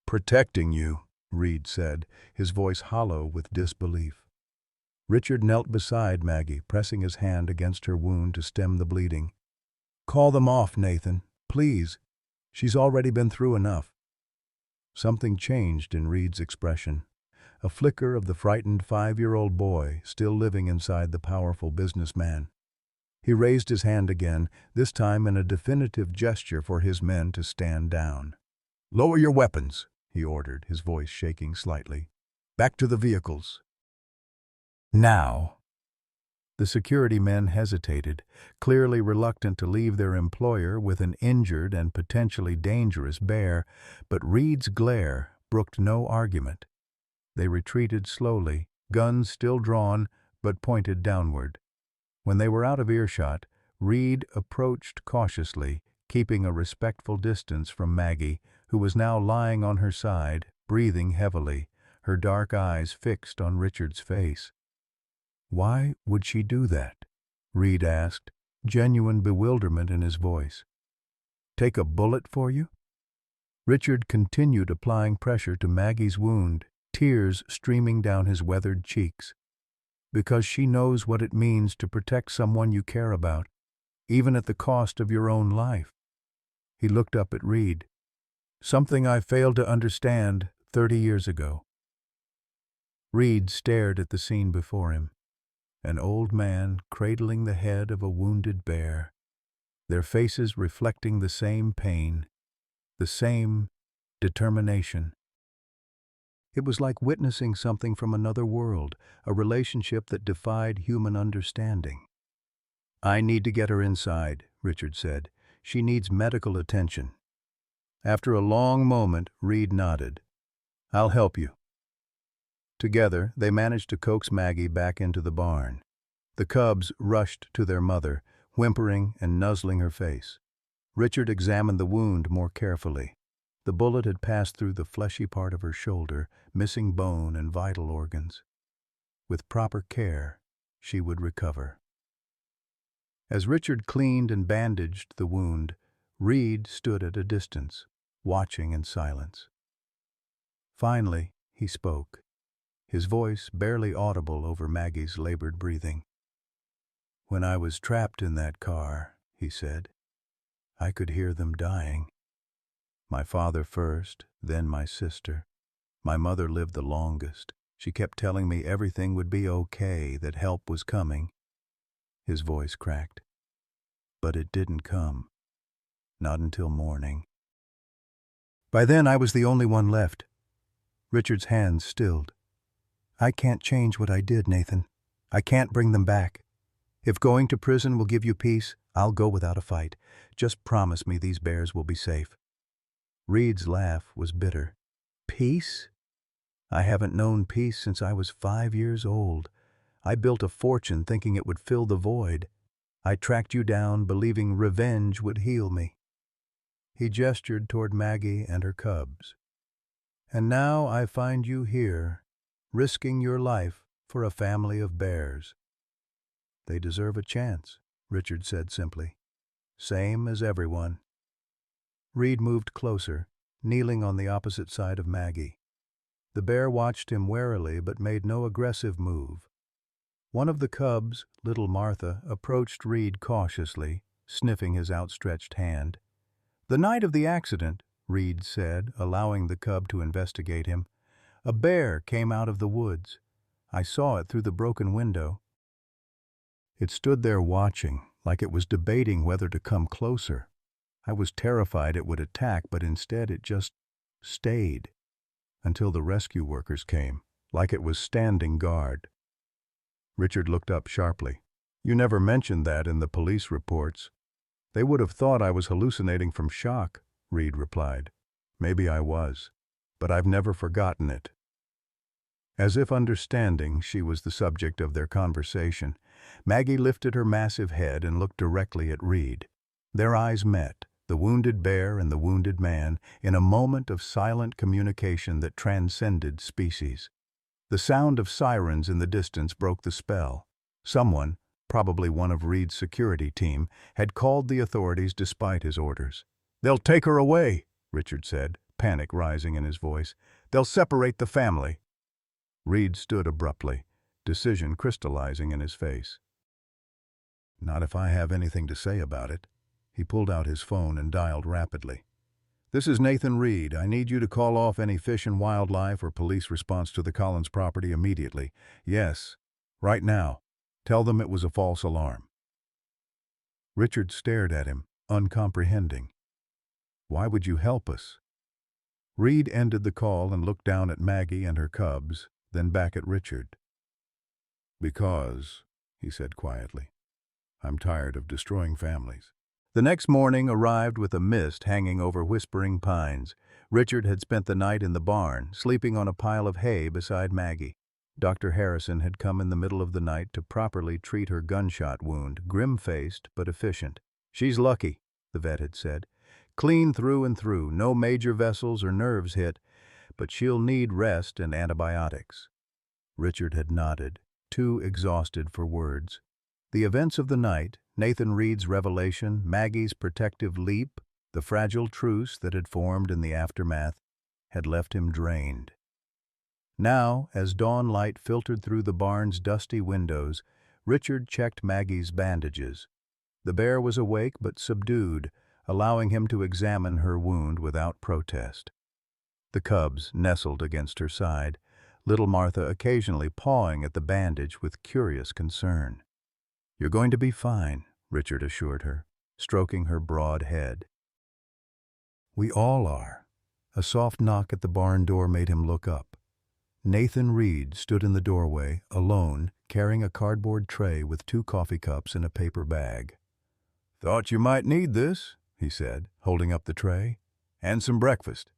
protecting you," Reed said, his voice hollow with disbelief. Richard knelt beside Maggie, pressing his hand against her wound to stem the bleeding. "Call them off, Nathan, please. She's already been through enough." Something changed in Reed's expression. A flicker of the frightened 5-year-old boy still living inside the powerful businessman. He raised his hand again, this time in a definitive gesture for his men to stand down. "Lower your weapons," he ordered, his voice shaking slightly. "Back to the vehicles." "Now." The security men hesitated, clearly reluctant to leave their employer with an injured and potentially dangerous bear, but Reed's glare brooked no argument. They retreated slowly, guns still drawn but pointed downward. When they were out of earshot, Reed approached cautiously, keeping a respectful distance from Maggie, who was now lying on her side, breathing heavily, her dark eyes fixed on Richard's face. "Why would she do that?" Reed asked, genuine bewilderment in his voice. "Take a bullet for you?" Richard continued applying pressure to Maggie's wound, tears streaming down his weathered cheeks. "Because she knows what it means to protect someone you care about, even at the cost of your own life." He looked up at Reed. "Something I failed to understand 30 years ago." Reed stared at the scene before him. An old man cradling the head of a wounded bear, their faces reflecting the same pain, the same determination. It was like witnessing something from another world, a relationship that defied human understanding. "I need to get her inside," Richard said. "She needs medical attention." After a long moment, Reed nodded. "I'll help you." Together, they managed to coax Maggie back into the barn. The cubs rushed to their mother, whimpering and nuzzling her face. Richard examined the wound more carefully. The bullet had passed through the fleshy part of her shoulder, missing bone and vital organs. With proper care, she would recover. As Richard cleaned and bandaged the wound, Reed stood at a distance, watching in silence. Finally, he spoke, his voice barely audible over Maggie's labored breathing. "When I was trapped in that car," he said, "I could hear them dying. My father first, then my sister. My mother lived the longest. She kept telling me everything would be okay, that help was coming." His voice cracked. "But it didn't come. Not until morning. By then I was the only one left." Richard's hands stilled. "I can't change what I did, Nathan. I can't bring them back. If going to prison will give you peace, I'll go without a fight. Just promise me these bears will be safe." Reed's laugh was bitter. "Peace? I haven't known peace since I was 5 years old. I built a fortune thinking it would fill the void. I tracked you down, believing revenge would heal me." He gestured toward Maggie and her cubs. "And now I find you here, risking your life for a family of bears." "They deserve a chance," Richard said simply. "Same as everyone." Reed moved closer, kneeling on the opposite side of Maggie. The bear watched him warily but made no aggressive move. One of the cubs, little Martha, approached Reed cautiously, sniffing his outstretched hand. "The night of the accident," Reed said, allowing the cub to investigate him, "a bear came out of the woods. I saw it through the broken window. It stood there watching, like it was debating whether to come closer. I was terrified it would attack, but instead it just stayed until the rescue workers came, like it was standing guard. Richard looked up sharply. You never mentioned that in the police reports. They would have thought I was hallucinating from shock, Reed replied. Maybe I was, but I've never forgotten it. As if understanding she was the subject of their conversation, Maggie lifted her massive head and looked directly at Reed. Their eyes met, the wounded bear and the wounded man, in a moment of silent communication that transcended species. The sound of sirens in the distance broke the spell. Someone, probably one of Reed's security team, had called the authorities despite his orders. "They'll take her away," Richard said, panic rising in his voice. "They'll separate the family." Reed stood abruptly, decision crystallizing in his face. "Not if I have anything to say about it." He pulled out his phone and dialed rapidly. "This is Nathan Reed. I need you to call off any Fish and Wildlife or police response to the Collins property immediately. Yes, right now. Tell them it was a false alarm." Richard stared at him, uncomprehending. "Why would you help us?" Reed ended the call and looked down at Maggie and her cubs, then back at Richard. "Because," he said quietly, "I'm tired of destroying families." The next morning arrived with a mist hanging over whispering pines. Richard had spent the night in the barn, sleeping on a pile of hay beside Maggie. Dr. Harrison had come in the middle of the night to properly treat her gunshot wound, grim-faced but efficient. "She's lucky," the vet had said. "Clean through and through, no major vessels or nerves hit, but she'll need rest and antibiotics." Richard had nodded, too exhausted for words. The events of the night, Nathan Reed's revelation, Maggie's protective leap, the fragile truce that had formed in the aftermath, had left him drained. Now, as dawn light filtered through the barn's dusty windows, Richard checked Maggie's bandages. The bear was awake but subdued, allowing him to examine her wound without protest. The cubs nestled against her side, little Martha occasionally pawing at the bandage with curious concern. "You're going to be fine," Richard assured her, stroking her broad head. "We all are." A soft knock at the barn door made him look up. Nathan Reed stood in the doorway, alone, carrying a cardboard tray with 2 coffee cups and a paper bag. "Thought you might need this," he said, holding up the tray. "And some breakfast."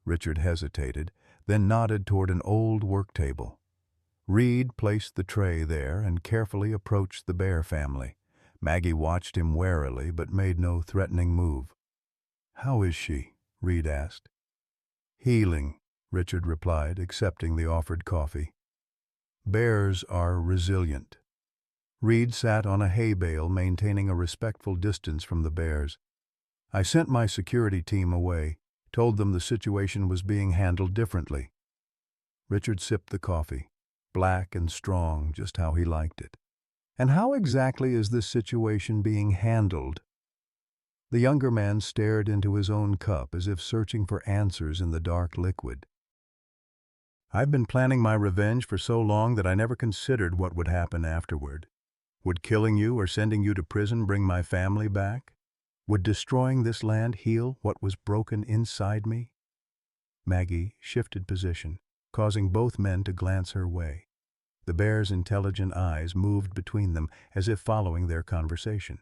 Richard hesitated, then nodded toward an old work table. Reed placed the tray there and carefully approached the bear family. Maggie watched him warily but made no threatening move. "How is she?" Reed asked. "Healing," Richard replied, accepting the offered coffee. "Bears are resilient." Reed sat on a hay bale, maintaining a respectful distance from the bears. "I sent my security team away, told them the situation was being handled differently." Richard sipped the coffee, black and strong, just how he liked it. "And how exactly is this situation being handled?" The younger man stared into his own cup as if searching for answers in the dark liquid. "I've been planning my revenge for so long that I never considered what would happen afterward. Would killing you or sending you to prison bring my family back? Would destroying this land heal what was broken inside me?" Maggie shifted position, causing both men to glance her way. The bear's intelligent eyes moved between them as if following their conversation.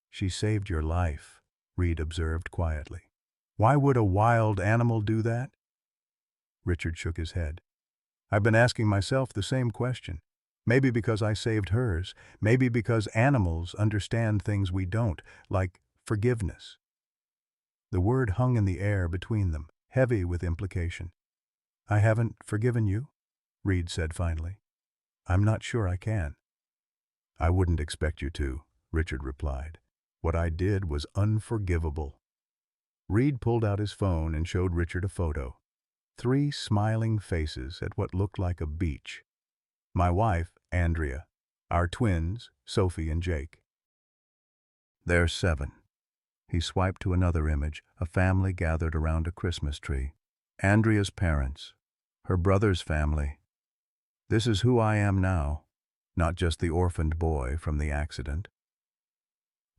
"She saved your life," Reed observed quietly. "Why would a wild animal do that?" Richard shook his head. "I've been asking myself the same question. Maybe because I saved hers, maybe because animals understand things we don't, like forgiveness." The word hung in the air between them, heavy with implication. "I haven't forgiven you," Reed said finally. "I'm not sure I can." "I wouldn't expect you to," Richard replied. "What I did was unforgivable." Reed pulled out his phone and showed Richard a photo. 3 smiling faces at what looked like a beach. "My wife, Andrea. Our twins, Sophie and Jake." "There's 7. He swiped to another image, a family gathered around a Christmas tree. "Andrea's parents. Her brother's family. This is who I am now, not just the orphaned boy from the accident."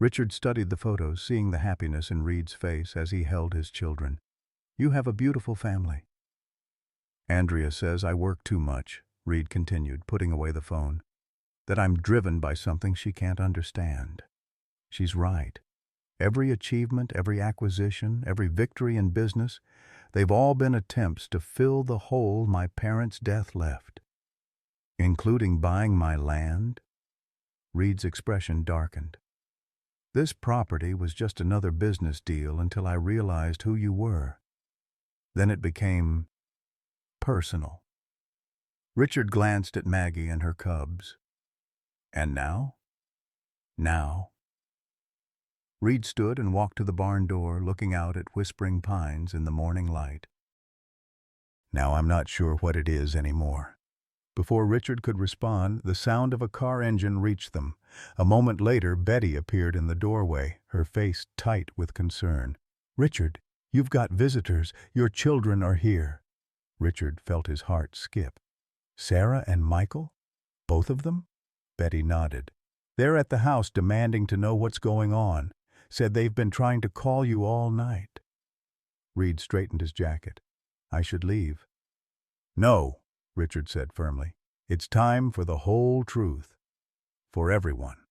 Richard studied the photos, seeing the happiness in Reed's face as he held his children. "You have a beautiful family." "Andrea says I work too much," Reed continued, putting away the phone. "That I'm driven by something she can't understand. She's right. Every achievement, every acquisition, every victory in business, they've all been attempts to fill the hole my parents' death left. Including buying my land?" Reed's expression darkened. "This property was just another business deal until I realized who you were. Then it became personal." Richard glanced at Maggie and her cubs. "And now?" "Now?" Reed stood and walked to the barn door, looking out at whispering pines in the morning light. "Now I'm not sure what it is anymore." Before Richard could respond, the sound of a car engine reached them. A moment later, Betty appeared in the doorway, her face tight with concern. "Richard, you've got visitors. Your children are here." Richard felt his heart skip. "Sarah and Michael? Both of them?" Betty nodded. "They're at the house demanding to know what's going on. Said they've been trying to call you all night." Reed straightened his jacket. "I should leave." "No," Richard said firmly. "It's time for the whole truth. For everyone."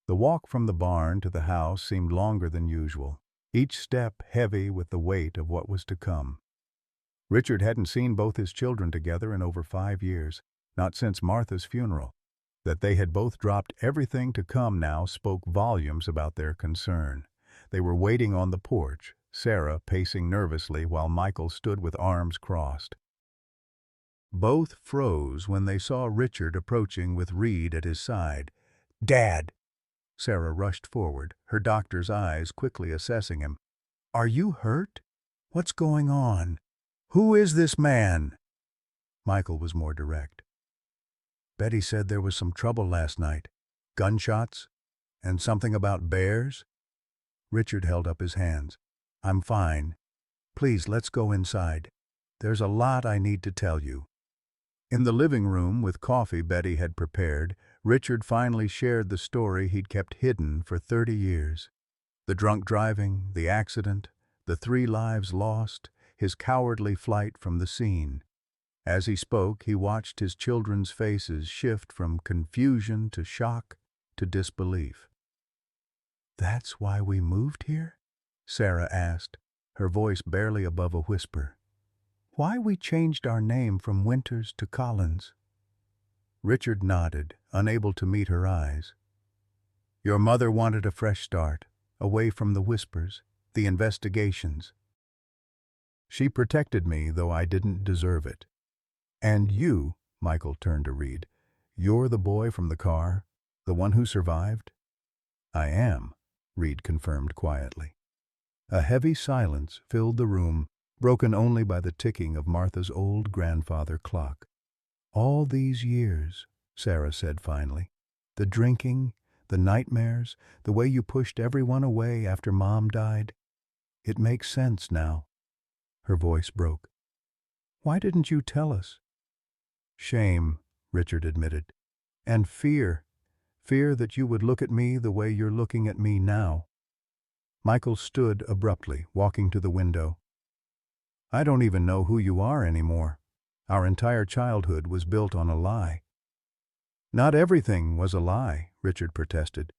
The walk from the barn to the house seemed longer than usual, each step heavy with the weight of what was to come. Richard hadn't seen both his children together in over 5 years, not since Martha's funeral. That they had both dropped everything to come now spoke volumes about their concern. They were waiting on the porch, Sarah pacing nervously while Michael stood with arms crossed. Both froze when they saw Richard approaching with Reed at his side. "Dad!" Sarah rushed forward, her doctor's eyes quickly assessing him. "Are you hurt? What's going on? Who is this man?" Michael was more direct. "Betty said there was some trouble last night. Gunshots, and something about bears." Richard held up his hands. "I'm fine. Please, let's go inside. There's a lot I need to tell you." In the living room, with coffee Betty had prepared, Richard finally shared the story he'd kept hidden for 30 years. The drunk driving, the accident, the 3 lives lost, his cowardly flight from the scene. As he spoke, he watched his children's faces shift from confusion to shock to disbelief. "That's why we moved here?" Sarah asked, her voice barely above a whisper. "Why we changed our name from Winters to Collins?" Richard nodded, unable to meet her eyes. "Your mother wanted a fresh start, away from the whispers, the investigations. She protected me, though I didn't deserve it. And you," Michael turned to Reed, "you're the boy from the car, the one who survived?" "I am," Reed confirmed quietly. A heavy silence filled the room, broken only by the ticking of Martha's old grandfather clock. "All these years," Sarah said finally, "the drinking, the nightmares, the way you pushed everyone away after Mom died. It makes sense now." Her voice broke. "Why didn't you tell us?" "Shame," Richard admitted. "And fear. Fear that you would look at me the way you're looking at me now." Michael stood abruptly, walking to the window. "I don't even know who you are anymore. Our entire childhood was built on a lie." "Not everything was a lie," Richard protested.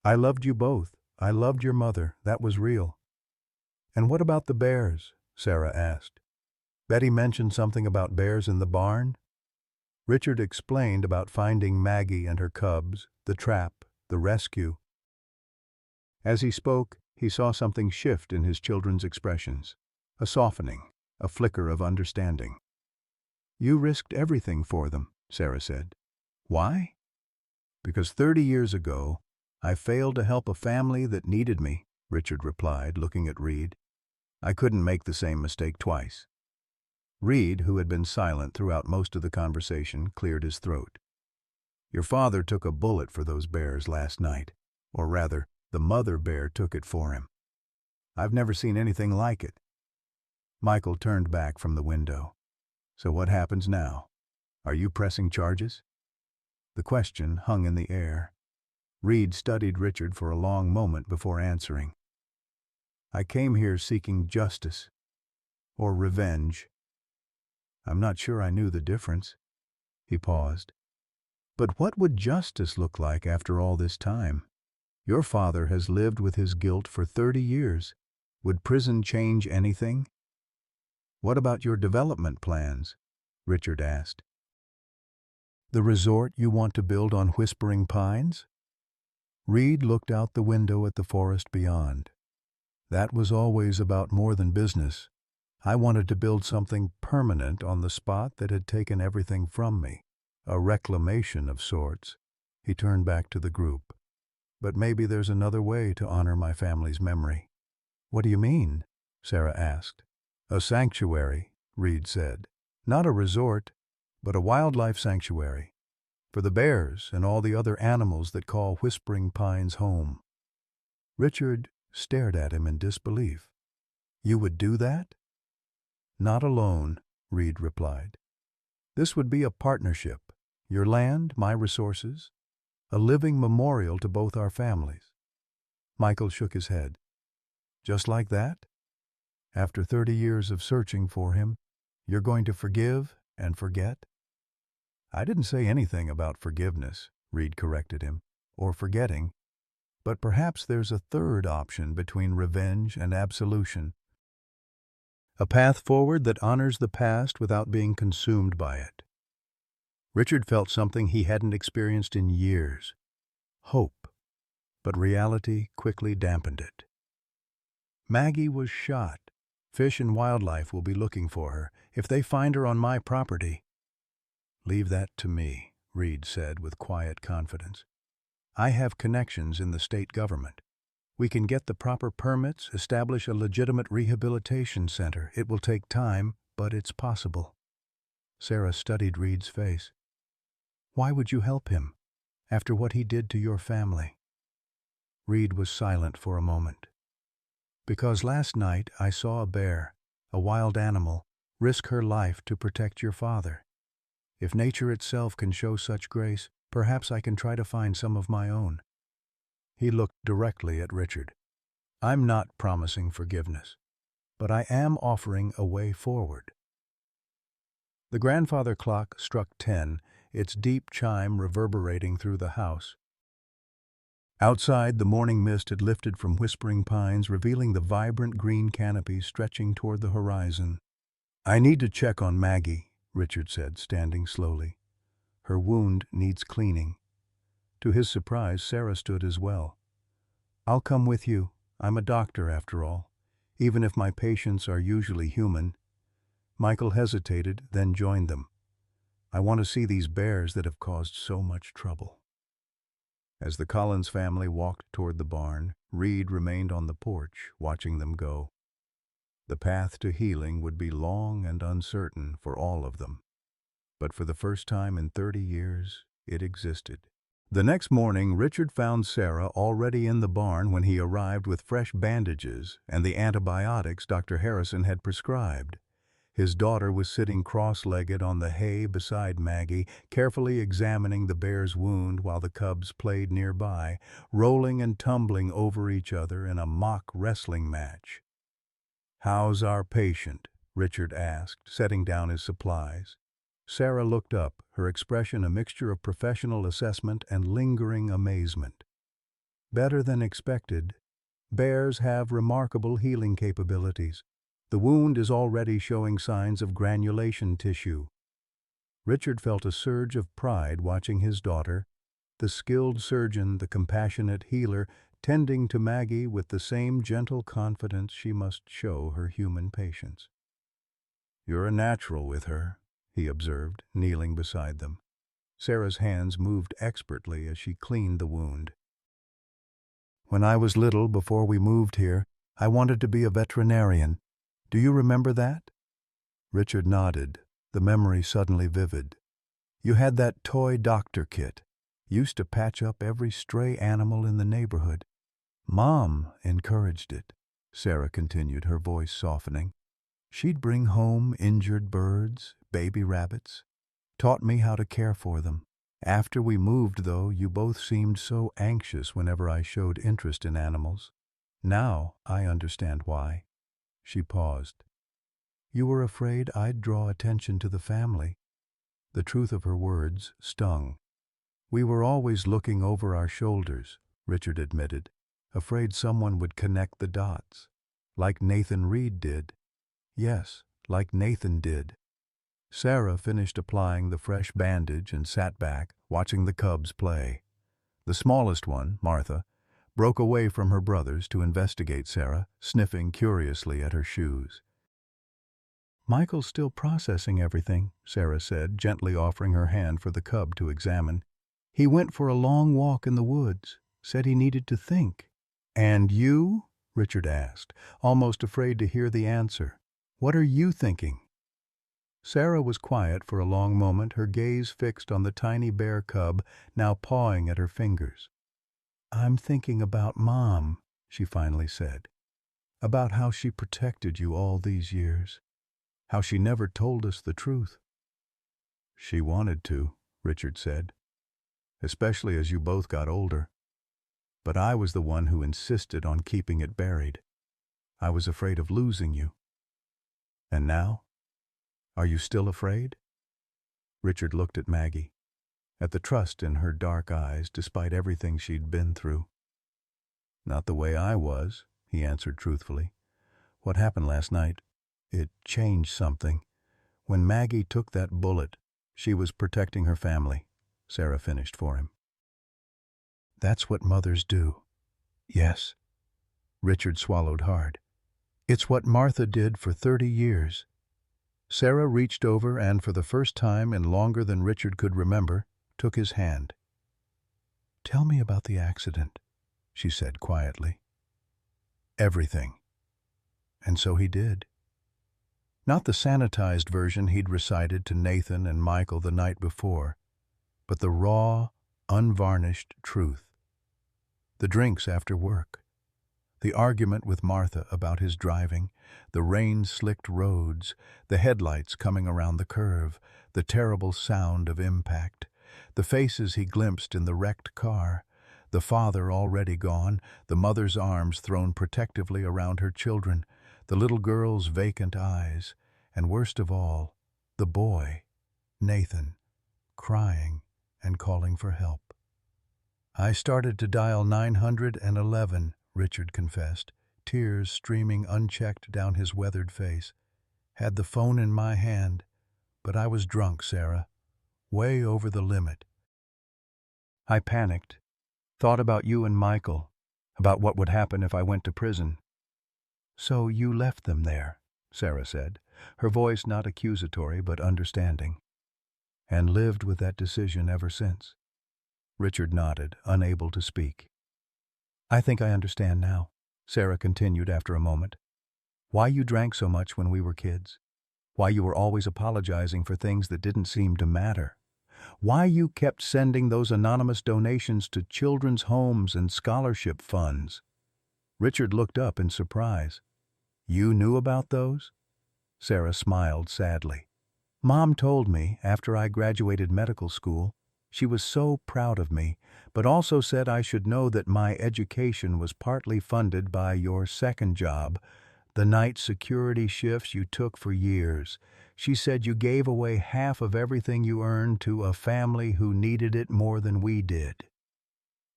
"I loved you both. I loved your mother. That was real." "And what about the bears?" Sarah asked. "Betty mentioned something about bears in the barn?" Richard explained about finding Maggie and her cubs, the trap, the rescue. As he spoke, he saw something shift in his children's expressions. A softening, a flicker of understanding. "You risked everything for them," Sarah said. "Why?" "Because 30 years ago, I failed to help a family that needed me," Richard replied, looking at Reed. "I couldn't make the same mistake twice." Reed, who had been silent throughout most of the conversation, cleared his throat. "Your father took a bullet for those bears last night. Or rather, the mother bear took it for him. I've never seen anything like it." Michael turned back from the window. "So what happens now? Are you pressing charges?" The question hung in the air. Reed studied Richard for a long moment before answering. I came here seeking justice, or revenge. I'm not sure I knew the difference. He paused. But what would justice look like after all this time? Your father has lived with his guilt for 30 years. Would prison change anything? What about your development plans? Richard asked. The resort you want to build on Whispering Pines? Reed looked out the window at the forest beyond. That was always about more than business. I wanted to build something permanent on the spot that had taken everything from me. A reclamation of sorts. He turned back to the group. But maybe there's another way to honor my family's memory. What do you mean? Sarah asked. A sanctuary, Reed said. Not a resort, but a wildlife sanctuary. For the bears and all the other animals that call Whispering Pines home. Richard stared at him in disbelief. You would do that? Not alone, Reed replied. This would be a partnership. Your land, my resources. A living memorial to both our families. Michael shook his head. Just like that? After 30 years of searching for him, you're going to forgive and forget? I didn't say anything about forgiveness, Reed corrected him, or forgetting. But perhaps there's a third option between revenge and absolution. A path forward that honors the past without being consumed by it. Richard felt something he hadn't experienced in years. Hope. But reality quickly dampened it. Maggie was shot. Fish and Wildlife will be looking for her. If they find her on my property... Leave that to me, Reed said with quiet confidence. I have connections in the state government. We can get the proper permits, establish a legitimate rehabilitation center. It will take time, but it's possible. Sarah studied Reed's face. Why would you help him, after what he did to your family? Reed was silent for a moment. Because last night I saw a bear, a wild animal, risk her life to protect your father. If nature itself can show such grace, perhaps I can try to find some of my own. He looked directly at Richard. I'm not promising forgiveness, but I am offering a way forward. The grandfather clock struck 10, its deep chime reverberating through the house. Outside, the morning mist had lifted from Whispering Pines, revealing the vibrant green canopy stretching toward the horizon. I need to check on Maggie, Richard said, standing slowly. Her wound needs cleaning. To his surprise, Sarah stood as well. I'll come with you. I'm a doctor, after all, even if my patients are usually human. Michael hesitated, then joined them. I want to see these bears that have caused so much trouble. As the Collins family walked toward the barn, Reed remained on the porch, watching them go. The path to healing would be long and uncertain for all of them. But for the first time in 30 years, it existed. The next morning, Richard found Sarah already in the barn when he arrived with fresh bandages and the antibiotics Dr. Harrison had prescribed. His daughter was sitting cross-legged on the hay beside Maggie, carefully examining the bear's wound while the cubs played nearby, rolling and tumbling over each other in a mock wrestling match. "How's our patient?" Richard asked, setting down his supplies. Sarah looked up, her expression a mixture of professional assessment and lingering amazement. "Better than expected. Bears have remarkable healing capabilities. The wound is already showing signs of granulation tissue." Richard felt a surge of pride watching his daughter, the skilled surgeon, the compassionate healer, tending to Maggie with the same gentle confidence she must show her human patients. "You're a natural with her," he observed, kneeling beside them. Sarah's hands moved expertly as she cleaned the wound. "When I was little, before we moved here, I wanted to be a veterinarian. Do you remember that?" Richard nodded, the memory suddenly vivid. "You had that toy doctor kit. Used to patch up every stray animal in the neighborhood. Mom encouraged it," Sarah continued, her voice softening. "She'd bring home injured birds, baby rabbits, taught me how to care for them. After we moved, though, you both seemed so anxious whenever I showed interest in animals. Now I understand why." She paused. "You were afraid I'd draw attention to the family." The truth of her words stung. "We were always looking over our shoulders," Richard admitted, "afraid someone would connect the dots. Like Nathan Reed did." "Yes, like Nathan did." Sarah finished applying the fresh bandage and sat back, watching the cubs play. The smallest one, Martha, broke away from her brothers to investigate Sarah, sniffing curiously at her shoes. "Michael's still processing everything," Sarah said, gently offering her hand for the cub to examine. "He went for a long walk in the woods, said he needed to think." "And you?" Richard asked, almost afraid to hear the answer. "What are you thinking?" Sarah was quiet for a long moment, her gaze fixed on the tiny bear cub now pawing at her fingers. "I'm thinking about Mom," she finally said. "About how she protected you all these years. How she never told us the truth." "She wanted to," Richard said, "especially as you both got older. But I was the one who insisted on keeping it buried. I was afraid of losing you." "And now? Are you still afraid?" Richard looked at Maggie, at the trust in her dark eyes despite everything she'd been through. "Not the way I was," he answered truthfully. "What happened last night, it changed something. When Maggie took that bullet, she was protecting her family," Sarah finished for him. "That's what mothers do." "Yes." Richard swallowed hard. "It's what Martha did for 30 years. Sarah reached over and, for the first time in longer than Richard could remember, took his hand. "Tell me about the accident," she said quietly. "Everything." And so he did. Not the sanitized version he'd recited to Nathan and Michael the night before, but the raw, unvarnished truth. The drinks after work. The argument with Martha about his driving, the rain-slicked roads, the headlights coming around the curve, the terrible sound of impact, the faces he glimpsed in the wrecked car, the father already gone, the mother's arms thrown protectively around her children, the little girl's vacant eyes, and worst of all, the boy, Nathan, crying and calling for help. "I started to dial 911, Richard confessed, tears streaming unchecked down his weathered face. "Had the phone in my hand, but I was drunk, Sarah. Way over the limit. I panicked. Thought about you and Michael, about what would happen if I went to prison." "So you left them there," Sarah said, her voice not accusatory but understanding. "And lived with that decision ever since." Richard nodded, unable to speak. "I think I understand now," Sarah continued after a moment. "Why you drank so much when we were kids. Why you were always apologizing for things that didn't seem to matter. Why you kept sending those anonymous donations to children's homes and scholarship funds." Richard looked up in surprise. "You knew about those?" Sarah smiled sadly. "Mom told me after I graduated medical school. She was so proud of me, but also said I should know that my education was partly funded by your second job, the night security shifts you took for years. She said you gave away half of everything you earned to a family who needed it more than we did."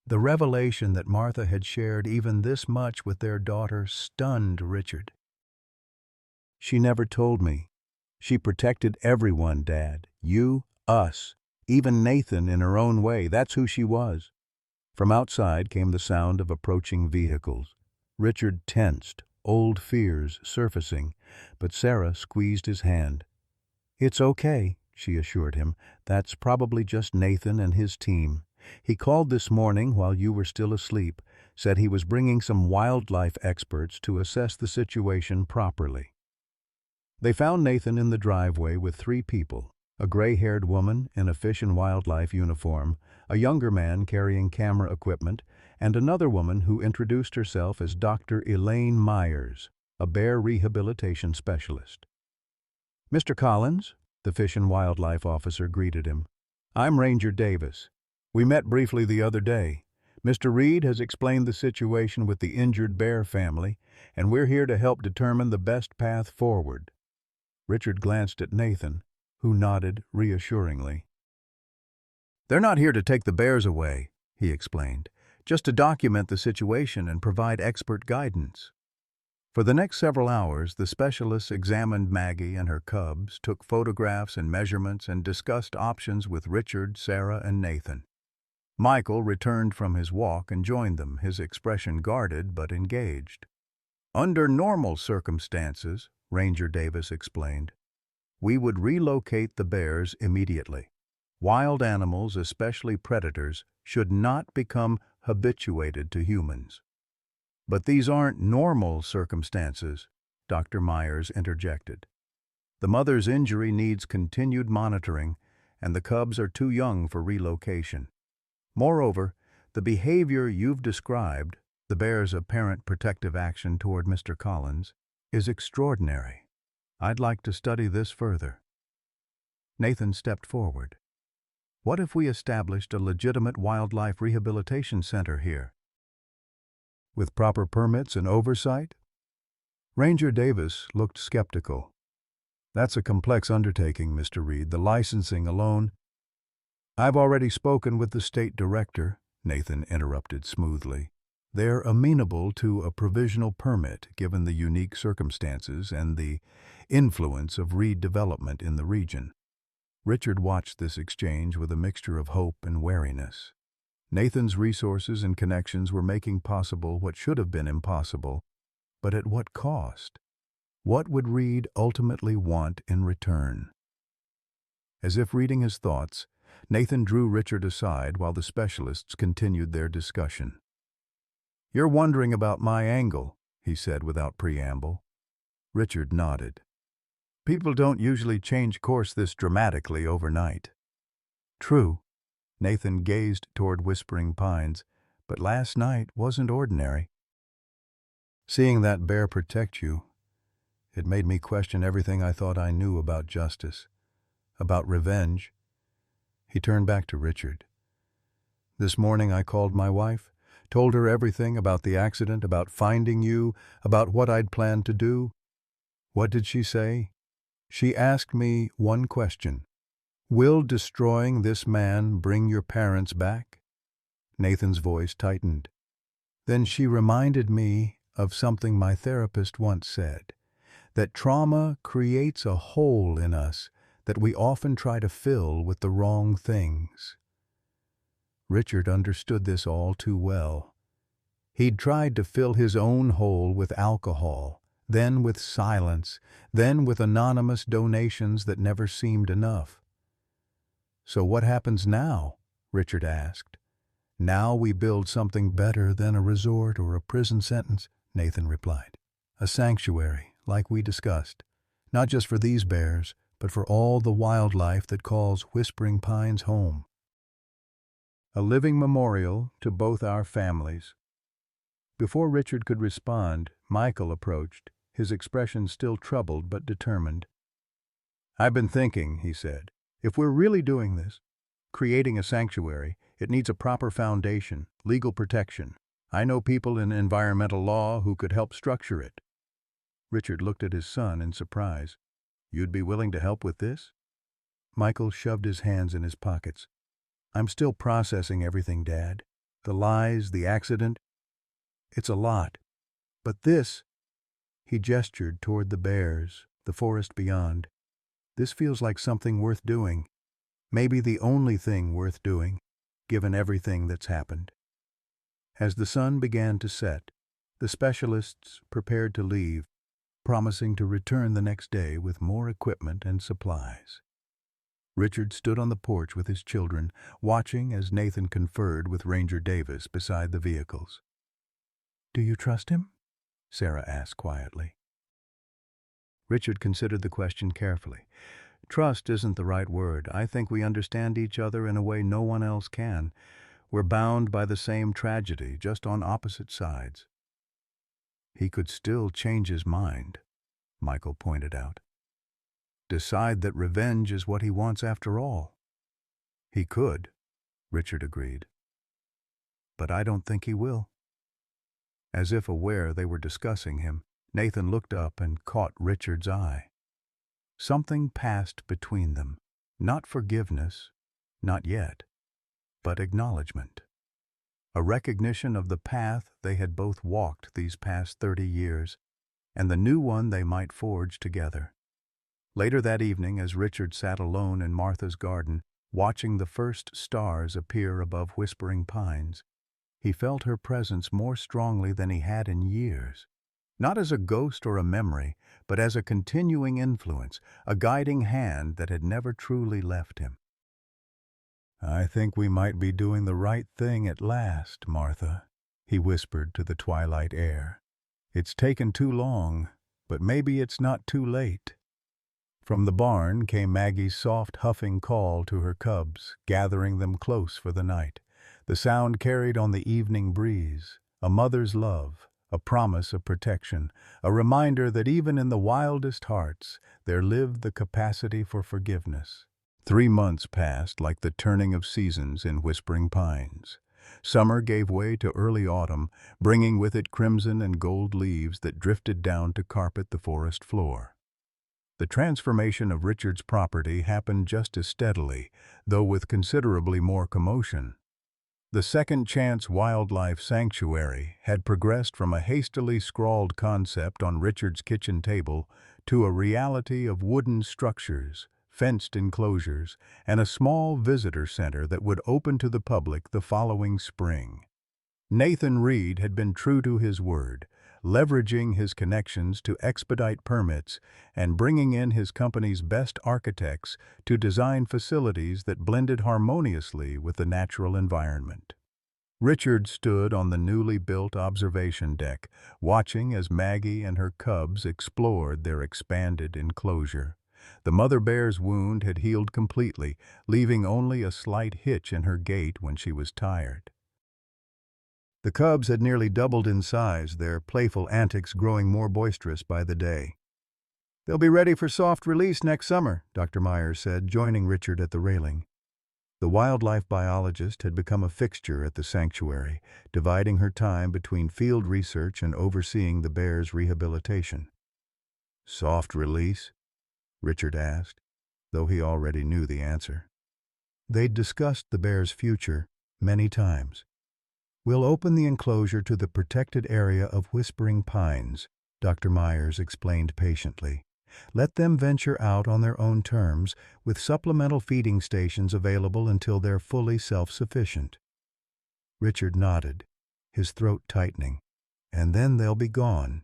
The revelation that Martha had shared even this much with their daughter stunned Richard. "She never told me. She protected everyone, Dad. You, us. Even Nathan in her own way. That's who she was." From outside came the sound of approaching vehicles. Richard tensed, old fears surfacing, but Sarah squeezed his hand. "It's okay," she assured him. "That's probably just Nathan and his team. He called this morning while you were still asleep, said he was bringing some wildlife experts to assess the situation properly." They found Nathan in the driveway with 3 people. A gray-haired woman in a Fish and Wildlife uniform, a younger man carrying camera equipment, and another woman who introduced herself as Dr. Elaine Myers, a bear rehabilitation specialist. "Mr. Collins," the Fish and Wildlife officer greeted him. I'm Ranger Davis. We met briefly the other day. Mr. Reed has explained the situation with the injured bear family, and we're here to help determine the best path forward." Richard glanced at Nathan, who nodded reassuringly. "They're not here to take the bears away," he explained, "just to document the situation and provide expert guidance." For the next several hours, the specialists examined Maggie and her cubs, took photographs and measurements, and discussed options with Richard, Sarah, and Nathan. Michael returned from his walk and joined them, his expression guarded but engaged. "Under normal circumstances," Ranger Davis explained, "we would relocate the bears immediately. Wild animals, especially predators, should not become habituated to humans." "But these aren't normal circumstances," Dr. Myers interjected. "The mother's injury needs continued monitoring, and the cubs are too young for relocation. Moreover, the behavior you've described, the bear's apparent protective action toward Mr. Collins, is extraordinary. I'd like to study this further." Nathan stepped forward. "What if we established a legitimate wildlife rehabilitation center here? With proper permits and oversight?" Ranger Davis looked skeptical. "That's a complex undertaking, Mr. Reed. The licensing alone—" "I've already spoken with the state director," Nathan interrupted smoothly. "They're amenable to a provisional permit given the unique circumstances and the influence of redevelopment in the region." Richard watched this exchange with a mixture of hope and wariness. Nathan's resources and connections were making possible what should have been impossible, but at what cost? What would Reed ultimately want in return? As if reading his thoughts, Nathan drew Richard aside while the specialists continued their discussion. "You're wondering about my angle," he said without preamble. Richard nodded. "People don't usually change course this dramatically overnight." "True." Nathan gazed toward Whispering Pines, "but last night wasn't ordinary. Seeing that bear protect you, it made me question everything I thought I knew about justice, about revenge." He turned back to Richard. "This morning I called my wife, told her everything about the accident, about finding you, about what I'd planned to do. What did she say? She asked me one question. Will destroying this man bring your parents back?" Nathan's voice tightened. "Then she reminded me of something my therapist once said, that trauma creates a hole in us that we often try to fill with the wrong things." Richard understood this all too well. He'd tried to fill his own hole with alcohol, then with silence, then with anonymous donations that never seemed enough. "So what happens now?" Richard asked. "Now we build something better than a resort or a prison sentence," Nathan replied. "A sanctuary, like we discussed, not just for these bears, but for all the wildlife that calls Whispering Pines home. A living memorial to both our families." Before Richard could respond, Michael approached, his expression still troubled but determined. "I've been thinking," he said, "if we're really doing this, creating a sanctuary, it needs a proper foundation, legal protection. I know people in environmental law who could help structure it." Richard looked at his son in surprise. "You'd be willing to help with this?" Michael shoved his hands in his pockets. "I'm still processing everything, Dad. The lies, the accident. It's a lot. But this—" he gestured toward the bears, the forest beyond. "This feels like something worth doing. Maybe the only thing worth doing, given everything that's happened." As the sun began to set, the specialists prepared to leave, promising to return the next day with more equipment and supplies. Richard stood on the porch with his children, watching as Nathan conferred with Ranger Davis beside the vehicles. "Do you trust him?" Sarah asked quietly. Richard considered the question carefully. "Trust isn't the right word. I think we understand each other in a way no one else can. We're bound by the same tragedy, just on opposite sides." "He could still change his mind," Michael pointed out. "Decide that revenge is what he wants after all." He could, Richard agreed. But I don't think he will. As if aware they were discussing him, Nathan looked up and caught Richard's eye. Something passed between them. Not forgiveness, not yet, but acknowledgement. A recognition of the path they had both walked these past 30 years, and the new one they might forge together. Later that evening, as Richard sat alone in Martha's garden, watching the first stars appear above whispering pines, he felt her presence more strongly than he had in years. Not as a ghost or a memory, but as a continuing influence, a guiding hand that had never truly left him. "I think we might be doing the right thing at last, Martha," he whispered to the twilight air. "It's taken too long, but maybe it's not too late." From the barn came Maggie's soft, huffing call to her cubs, gathering them close for the night. The sound carried on the evening breeze, a mother's love, a promise of protection, a reminder that even in the wildest hearts there lived the capacity for forgiveness. 3 months passed like the turning of seasons in Whispering Pines. Summer gave way to early autumn, bringing with it crimson and gold leaves that drifted down to carpet the forest floor. The transformation of Richard's property happened just as steadily, though with considerably more commotion. The Second Chance Wildlife Sanctuary had progressed from a hastily scrawled concept on Richard's kitchen table to a reality of wooden structures, fenced enclosures, and a small visitor center that would open to the public the following spring. Nathan Reed had been true to his word, leveraging his connections to expedite permits and bringing in his company's best architects to design facilities that blended harmoniously with the natural environment. Richard stood on the newly built observation deck, watching as Maggie and her cubs explored their expanded enclosure. The mother bear's wound had healed completely, leaving only a slight hitch in her gait when she was tired. The cubs had nearly doubled in size, their playful antics growing more boisterous by the day. "They'll be ready for soft release next summer," Dr. Myers said, joining Richard at the railing. The wildlife biologist had become a fixture at the sanctuary, dividing her time between field research and overseeing the bears' rehabilitation. "Soft release?" Richard asked, though he already knew the answer. They'd discussed the bear's future many times. "We'll open the enclosure to the protected area of Whispering Pines," Dr. Myers explained patiently. "Let them venture out on their own terms, with supplemental feeding stations available until they're fully self-sufficient." Richard nodded, his throat tightening. "And then they'll be gone."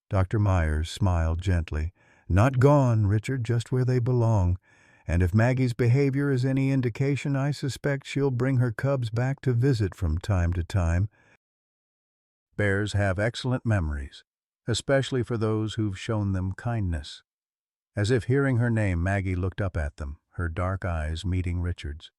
Dr. Myers smiled gently. "Not gone, Richard, just where they belong. And if Maggie's behavior is any indication, I suspect she'll bring her cubs back to visit from time to time." Bears have excellent memories, especially for those who've shown them kindness. As if hearing her name, Maggie looked up at them, her dark eyes meeting Richard's.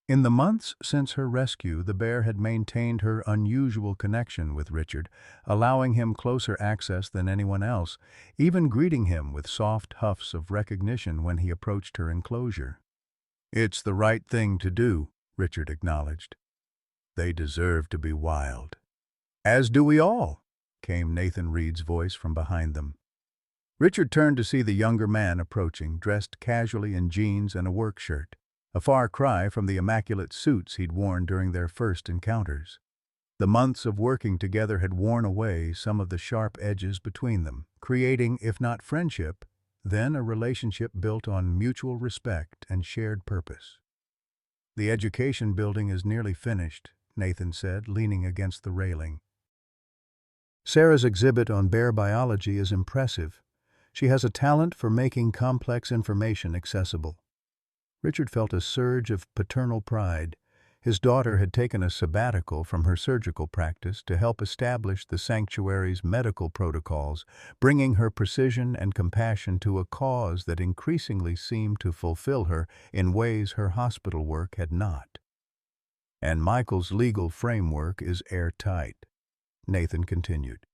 In the months since her rescue, the bear had maintained her unusual connection with Richard, allowing him closer access than anyone else, even greeting him with soft huffs of recognition when he approached her enclosure. "It's the right thing to do," Richard acknowledged. "They deserve to be wild." "As do we all," came Nathan Reed's voice from behind them. Richard turned to see the younger man approaching, dressed casually in jeans and a work shirt, a far cry from the immaculate suits he'd worn during their first encounters. The months of working together had worn away some of the sharp edges between them, creating, if not friendship, then a relationship built on mutual respect and shared purpose. "The education building is nearly finished," Nathan said, leaning against the railing. "Sarah's exhibit on bear biology is impressive. She has a talent for making complex information accessible." Richard felt a surge of paternal pride. His daughter had taken a sabbatical from her surgical practice to help establish the sanctuary's medical protocols, bringing her precision and compassion to a cause that increasingly seemed to fulfill her in ways her hospital work had not. "And Michael's legal framework is airtight," Nathan continued.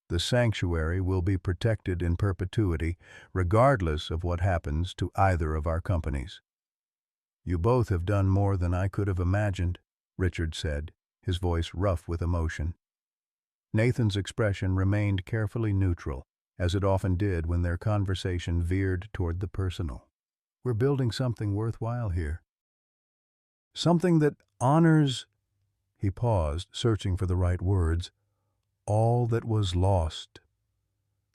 "The sanctuary will be protected in perpetuity, regardless of what happens to either of our companies." You both have done more than I could have imagined, Richard said, his voice rough with emotion. Nathan's expression remained carefully neutral, as it often did when their conversation veered toward the personal. We're building something worthwhile here. Something that honors, he paused, searching for the right words, all that was lost.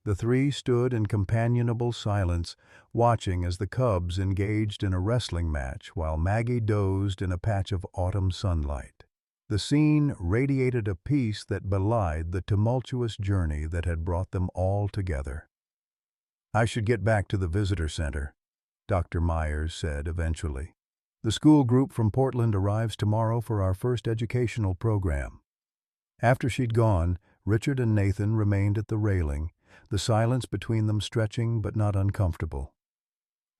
The three stood in companionable silence, watching as the cubs engaged in a wrestling match while Maggie dozed in a patch of autumn sunlight. The scene radiated a peace that belied the tumultuous journey that had brought them all together. I should get back to the visitor center, Dr. Myers said eventually. The school group from Portland arrives tomorrow for our first educational program. After she'd gone, Richard and Nathan remained at the railing, the silence between them stretching but not uncomfortable.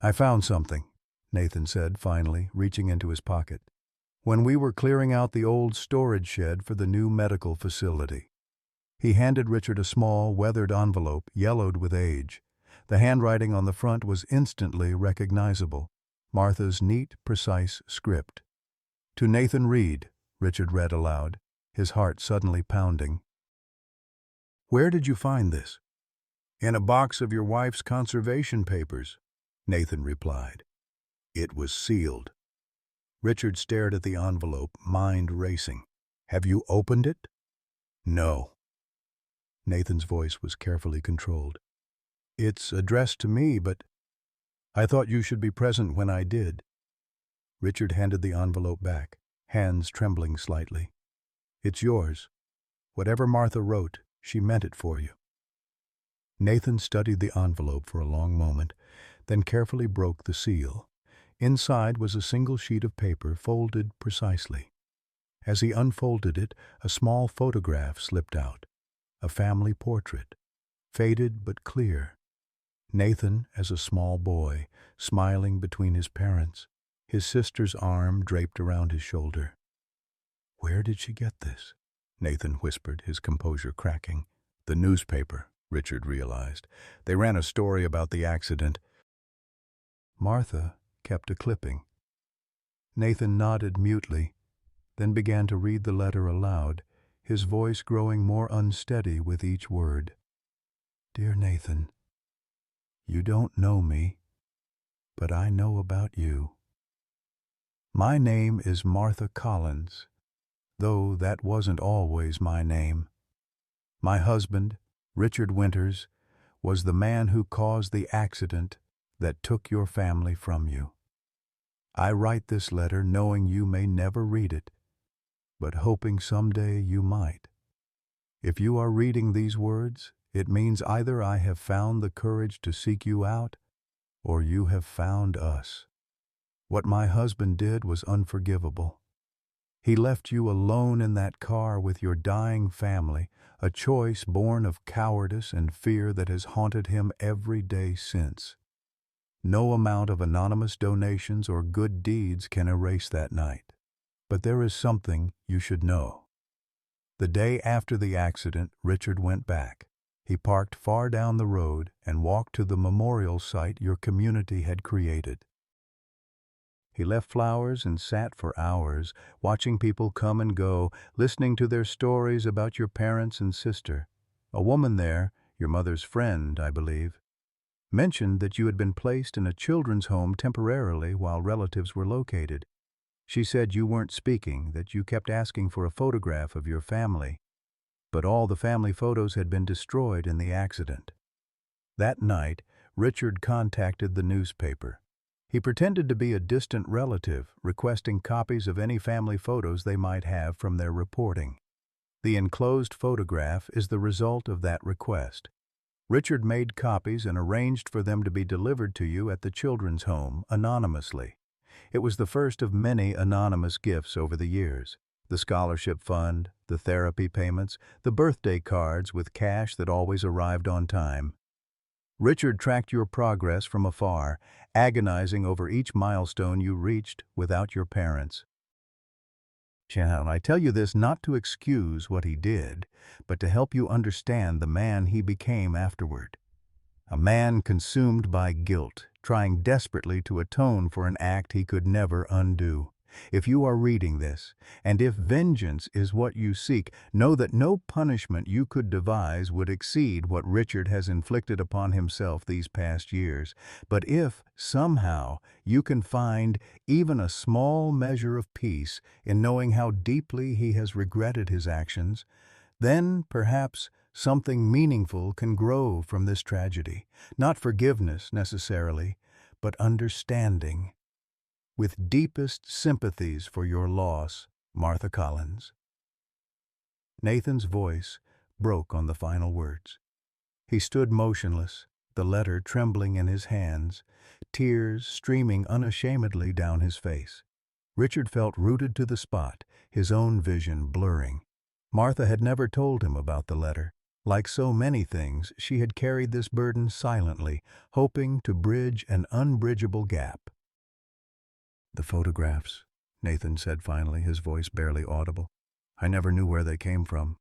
I found something, Nathan said finally, reaching into his pocket. When we were clearing out the old storage shed for the new medical facility. He handed Richard a small, weathered envelope, yellowed with age. The handwriting on the front was instantly recognizable, Martha's neat, precise script. To Nathan Reed, Richard read aloud, his heart suddenly pounding. Where did you find this? In a box of your wife's conservation papers, Nathan replied. It was sealed. Richard stared at the envelope, mind racing. Have you opened it? No. Nathan's voice was carefully controlled. It's addressed to me, but I thought you should be present when I did. Richard handed the envelope back, hands trembling slightly. It's yours. Whatever Martha wrote, she meant it for you. Nathan studied the envelope for a long moment, then carefully broke the seal. Inside was a single sheet of paper folded precisely. As he unfolded it, a small photograph slipped out, a family portrait, faded but clear. Nathan as a small boy, smiling between his parents, his sister's arm draped around his shoulder. Where did she get this? Nathan whispered, his composure cracking. The newspaper, Richard realized. They ran a story about the accident. Martha kept a clipping. Nathan nodded mutely, then began to read the letter aloud, his voice growing more unsteady with each word. Dear Nathan, you don't know me, but I know about you. My name is Martha Collins, though that wasn't always my name. My husband, Richard Winters, was the man who caused the accident that took your family from you. I write this letter knowing you may never read it, but hoping someday you might. If you are reading these words, it means either I have found the courage to seek you out, or you have found us. What my husband did was unforgivable. He left you alone in that car with your dying family, a choice born of cowardice and fear that has haunted him every day since. No amount of anonymous donations or good deeds can erase that night. But there is something you should know. The day after the accident, Richard went back. He parked far down the road and walked to the memorial site your community had created. He left flowers and sat for hours, watching people come and go, listening to their stories about your parents and sister. A woman there, your mother's friend, I believe, mentioned that you had been placed in a children's home temporarily while relatives were located. She said you weren't speaking, that you kept asking for a photograph of your family, but all the family photos had been destroyed in the accident. That night, Richard contacted the newspaper. He pretended to be a distant relative, requesting copies of any family photos they might have from their reporting. The enclosed photograph is the result of that request. Richard made copies and arranged for them to be delivered to you at the children's home, anonymously. It was the first of many anonymous gifts over the years. The scholarship fund, the therapy payments, the birthday cards with cash that always arrived on time. Richard tracked your progress from afar, agonizing over each milestone you reached without your parents. Child, I tell you this not to excuse what he did, but to help you understand the man he became afterward. A man consumed by guilt, trying desperately to atone for an act he could never undo. If you are reading this, and if vengeance is what you seek, know that no punishment you could devise would exceed what Richard has inflicted upon himself these past years. But if, somehow, you can find even a small measure of peace in knowing how deeply he has regretted his actions, then, perhaps, something meaningful can grow from this tragedy. Not forgiveness, necessarily, but understanding. With deepest sympathies for your loss, Martha Collins. Nathan's voice broke on the final words. He stood motionless, the letter trembling in his hands, tears streaming unashamedly down his face. Richard felt rooted to the spot, his own vision blurring. Martha had never told him about the letter. Like so many things, she had carried this burden silently, hoping to bridge an unbridgeable gap. "The photographs," Nathan said finally, his voice barely audible. "I never knew where they came from.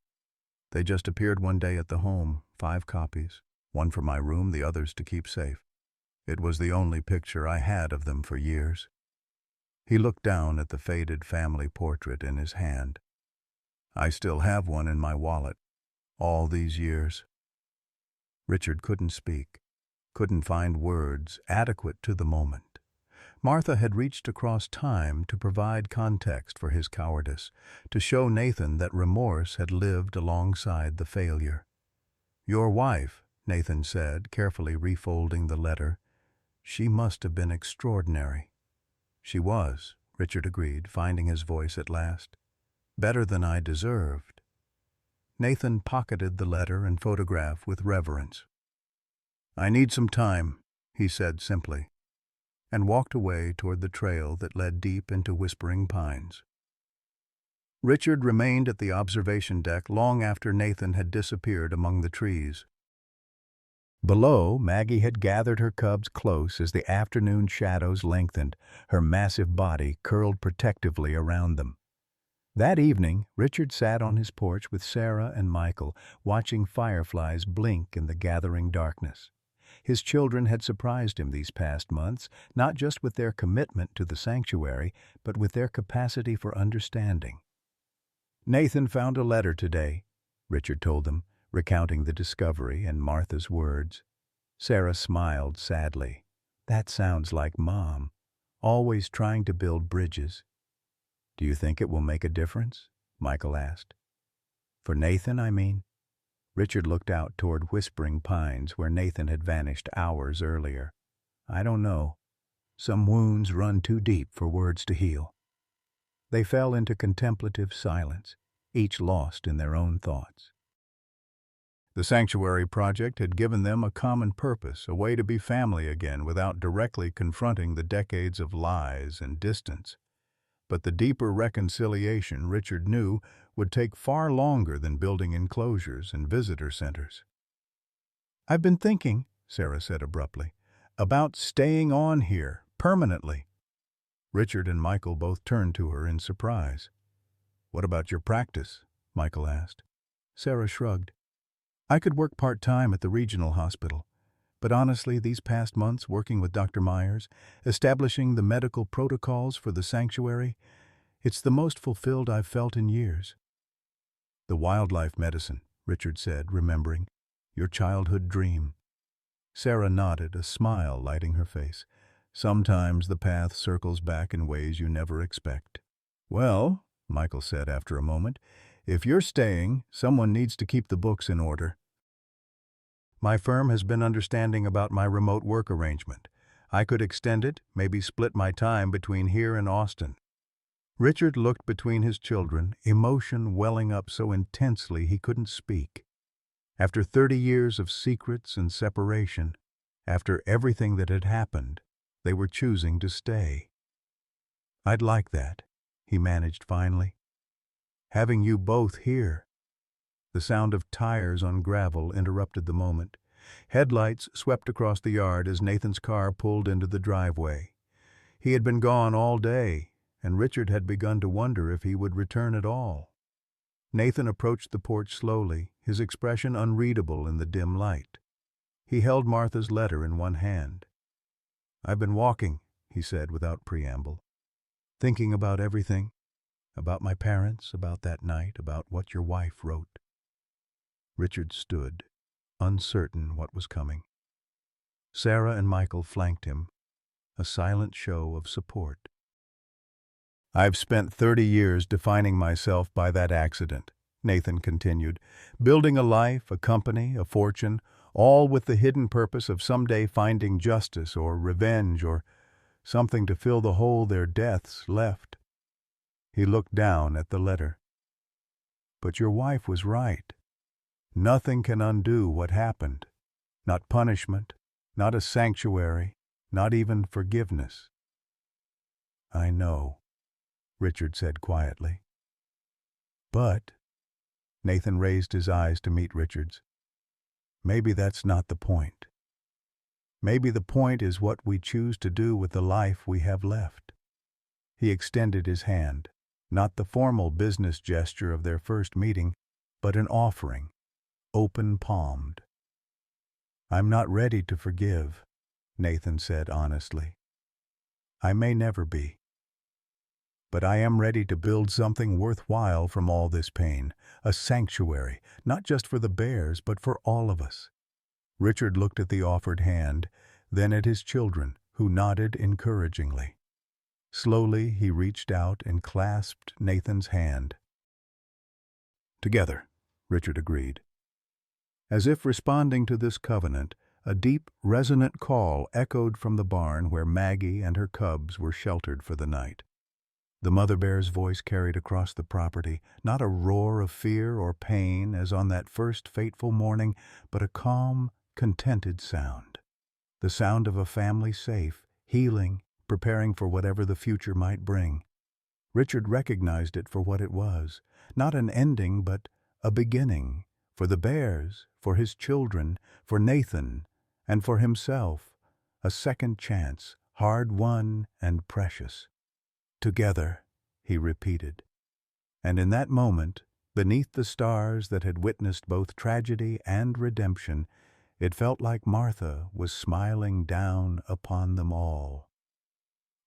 They just appeared one day at the home, 5 copies, one for my room, the others to keep safe. It was the only picture I had of them for years." He looked down at the faded family portrait in his hand. "I still have one in my wallet, all these years." Richard couldn't speak, couldn't find words adequate to the moment. Martha had reached across time to provide context for his cowardice, to show Nathan that remorse had lived alongside the failure. "Your wife," Nathan said, carefully refolding the letter. "She must have been extraordinary." "She was," Richard agreed, finding his voice at last. "Better than I deserved." Nathan pocketed the letter and photograph with reverence. "I need some time," he said simply, and walked away toward the trail that led deep into whispering pines. Richard remained at the observation deck long after Nathan had disappeared among the trees. Below, Maggie had gathered her cubs close as the afternoon shadows lengthened, her massive body curled protectively around them. That evening, Richard sat on his porch with Sarah and Michael, watching fireflies blink in the gathering darkness. His children had surprised him these past months, not just with their commitment to the sanctuary, but with their capacity for understanding. "Nathan found a letter today," Richard told them, recounting the discovery and Martha's words. Sarah smiled sadly. "That sounds like Mom, always trying to build bridges." "Do you think it will make a difference?" Michael asked. "For Nathan, I mean?" Richard looked out toward whispering pines where Nathan had vanished hours earlier. "I don't know. Some wounds run too deep for words to heal." They fell into contemplative silence, each lost in their own thoughts. The sanctuary project had given them a common purpose, a way to be family again without directly confronting the decades of lies and distance. But the deeper reconciliation, Richard knew, would take far longer than building enclosures and visitor centers. "I've been thinking," Sarah said abruptly, "about staying on here, permanently." Richard and Michael both turned to her in surprise. "What about your practice?" Michael asked. Sarah shrugged. "I could work part-time at the regional hospital. But honestly, these past months working with Dr. Myers, establishing the medical protocols for the sanctuary, it's the most fulfilled I've felt in years." "The wildlife medicine," Richard said, remembering. "Your childhood dream." Sarah nodded, a smile lighting her face. "Sometimes the path circles back in ways you never expect." "Well," Michael said after a moment, "if you're staying, someone needs to keep the books in order." "My firm has been understanding about my remote work arrangement. I could extend it, maybe split my time between here and Austin." Richard looked between his children, emotion welling up so intensely he couldn't speak. After 30 years of secrets and separation, after everything that had happened, they were choosing to stay. "I'd like that," he managed finally. "Having you both here." The sound of tires on gravel interrupted the moment. Headlights swept across the yard as Nathan's car pulled into the driveway. He had been gone all day, and Richard had begun to wonder if he would return at all. Nathan approached the porch slowly, his expression unreadable in the dim light. He held Martha's letter in one hand. "I've been walking," he said without preamble, "thinking about everything, about my parents, about that night, about what your wife wrote." Richard stood, uncertain what was coming. Sarah and Michael flanked him, a silent show of support. "I've spent 30 years defining myself by that accident," Nathan continued, "building a life, a company, a fortune, all with the hidden purpose of someday finding justice or revenge or something to fill the hole their deaths left." He looked down at the letter. "But your wife was right. Nothing can undo what happened. Not punishment, not a sanctuary, not even forgiveness." "I know," Richard said quietly. "But," Nathan raised his eyes to meet Richard's, "maybe that's not the point. Maybe the point is what we choose to do with the life we have left." He extended his hand, not the formal business gesture of their first meeting, but an offering, open-palmed. "I'm not ready to forgive," Nathan said honestly. "I may never be. But I am ready to build something worthwhile from all this pain, a sanctuary, not just for the bears, but for all of us." Richard looked at the offered hand, then at his children, who nodded encouragingly. Slowly he reached out and clasped Nathan's hand. "Together," Richard agreed. As if responding to this covenant, a deep, resonant call echoed from the barn where Maggie and her cubs were sheltered for the night. The mother bear's voice carried across the property, not a roar of fear or pain as on that first fateful morning, but a calm, contented sound. The sound of a family safe, healing, preparing for whatever the future might bring. Richard recognized it for what it was, not an ending, but a beginning, for the bears, for his children, for Nathan, and for himself, a second chance, hard-won and precious. "Together," he repeated. And in that moment, beneath the stars that had witnessed both tragedy and redemption, it felt like Martha was smiling down upon them all.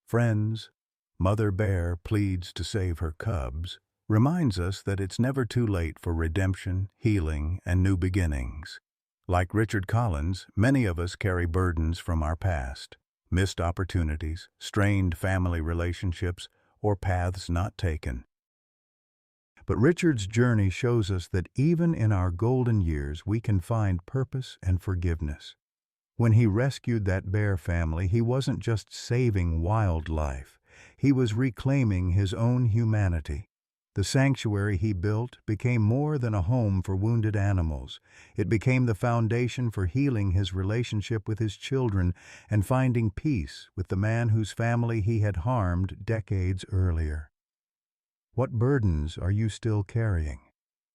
Friends, Mother Bear pleads to save her cubs, reminds us that it's never too late for redemption, healing, and new beginnings. Like Richard Collins, many of us carry burdens from our past. Missed opportunities, strained family relationships, or paths not taken. But Richard's journey shows us that even in our golden years we can find purpose and forgiveness. When he rescued that bear family, he wasn't just saving wildlife. He was reclaiming his own humanity. The sanctuary he built became more than a home for wounded animals. It became the foundation for healing his relationship with his children and finding peace with the man whose family he had harmed decades earlier. What burdens are you still carrying?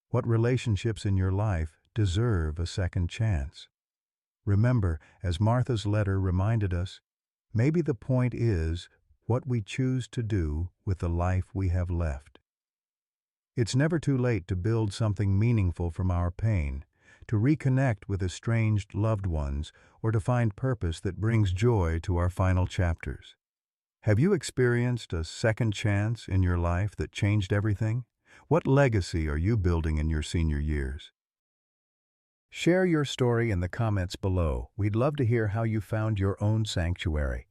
What relationships in your life deserve a second chance? Remember, as Martha's letter reminded us, maybe the point is what we choose to do with the life we have left. It's never too late to build something meaningful from our pain, to reconnect with estranged loved ones, or to find purpose that brings joy to our final chapters. Have you experienced a second chance in your life that changed everything? What legacy are you building in your senior years? Share your story in the comments below. We'd love to hear how you found your own sanctuary.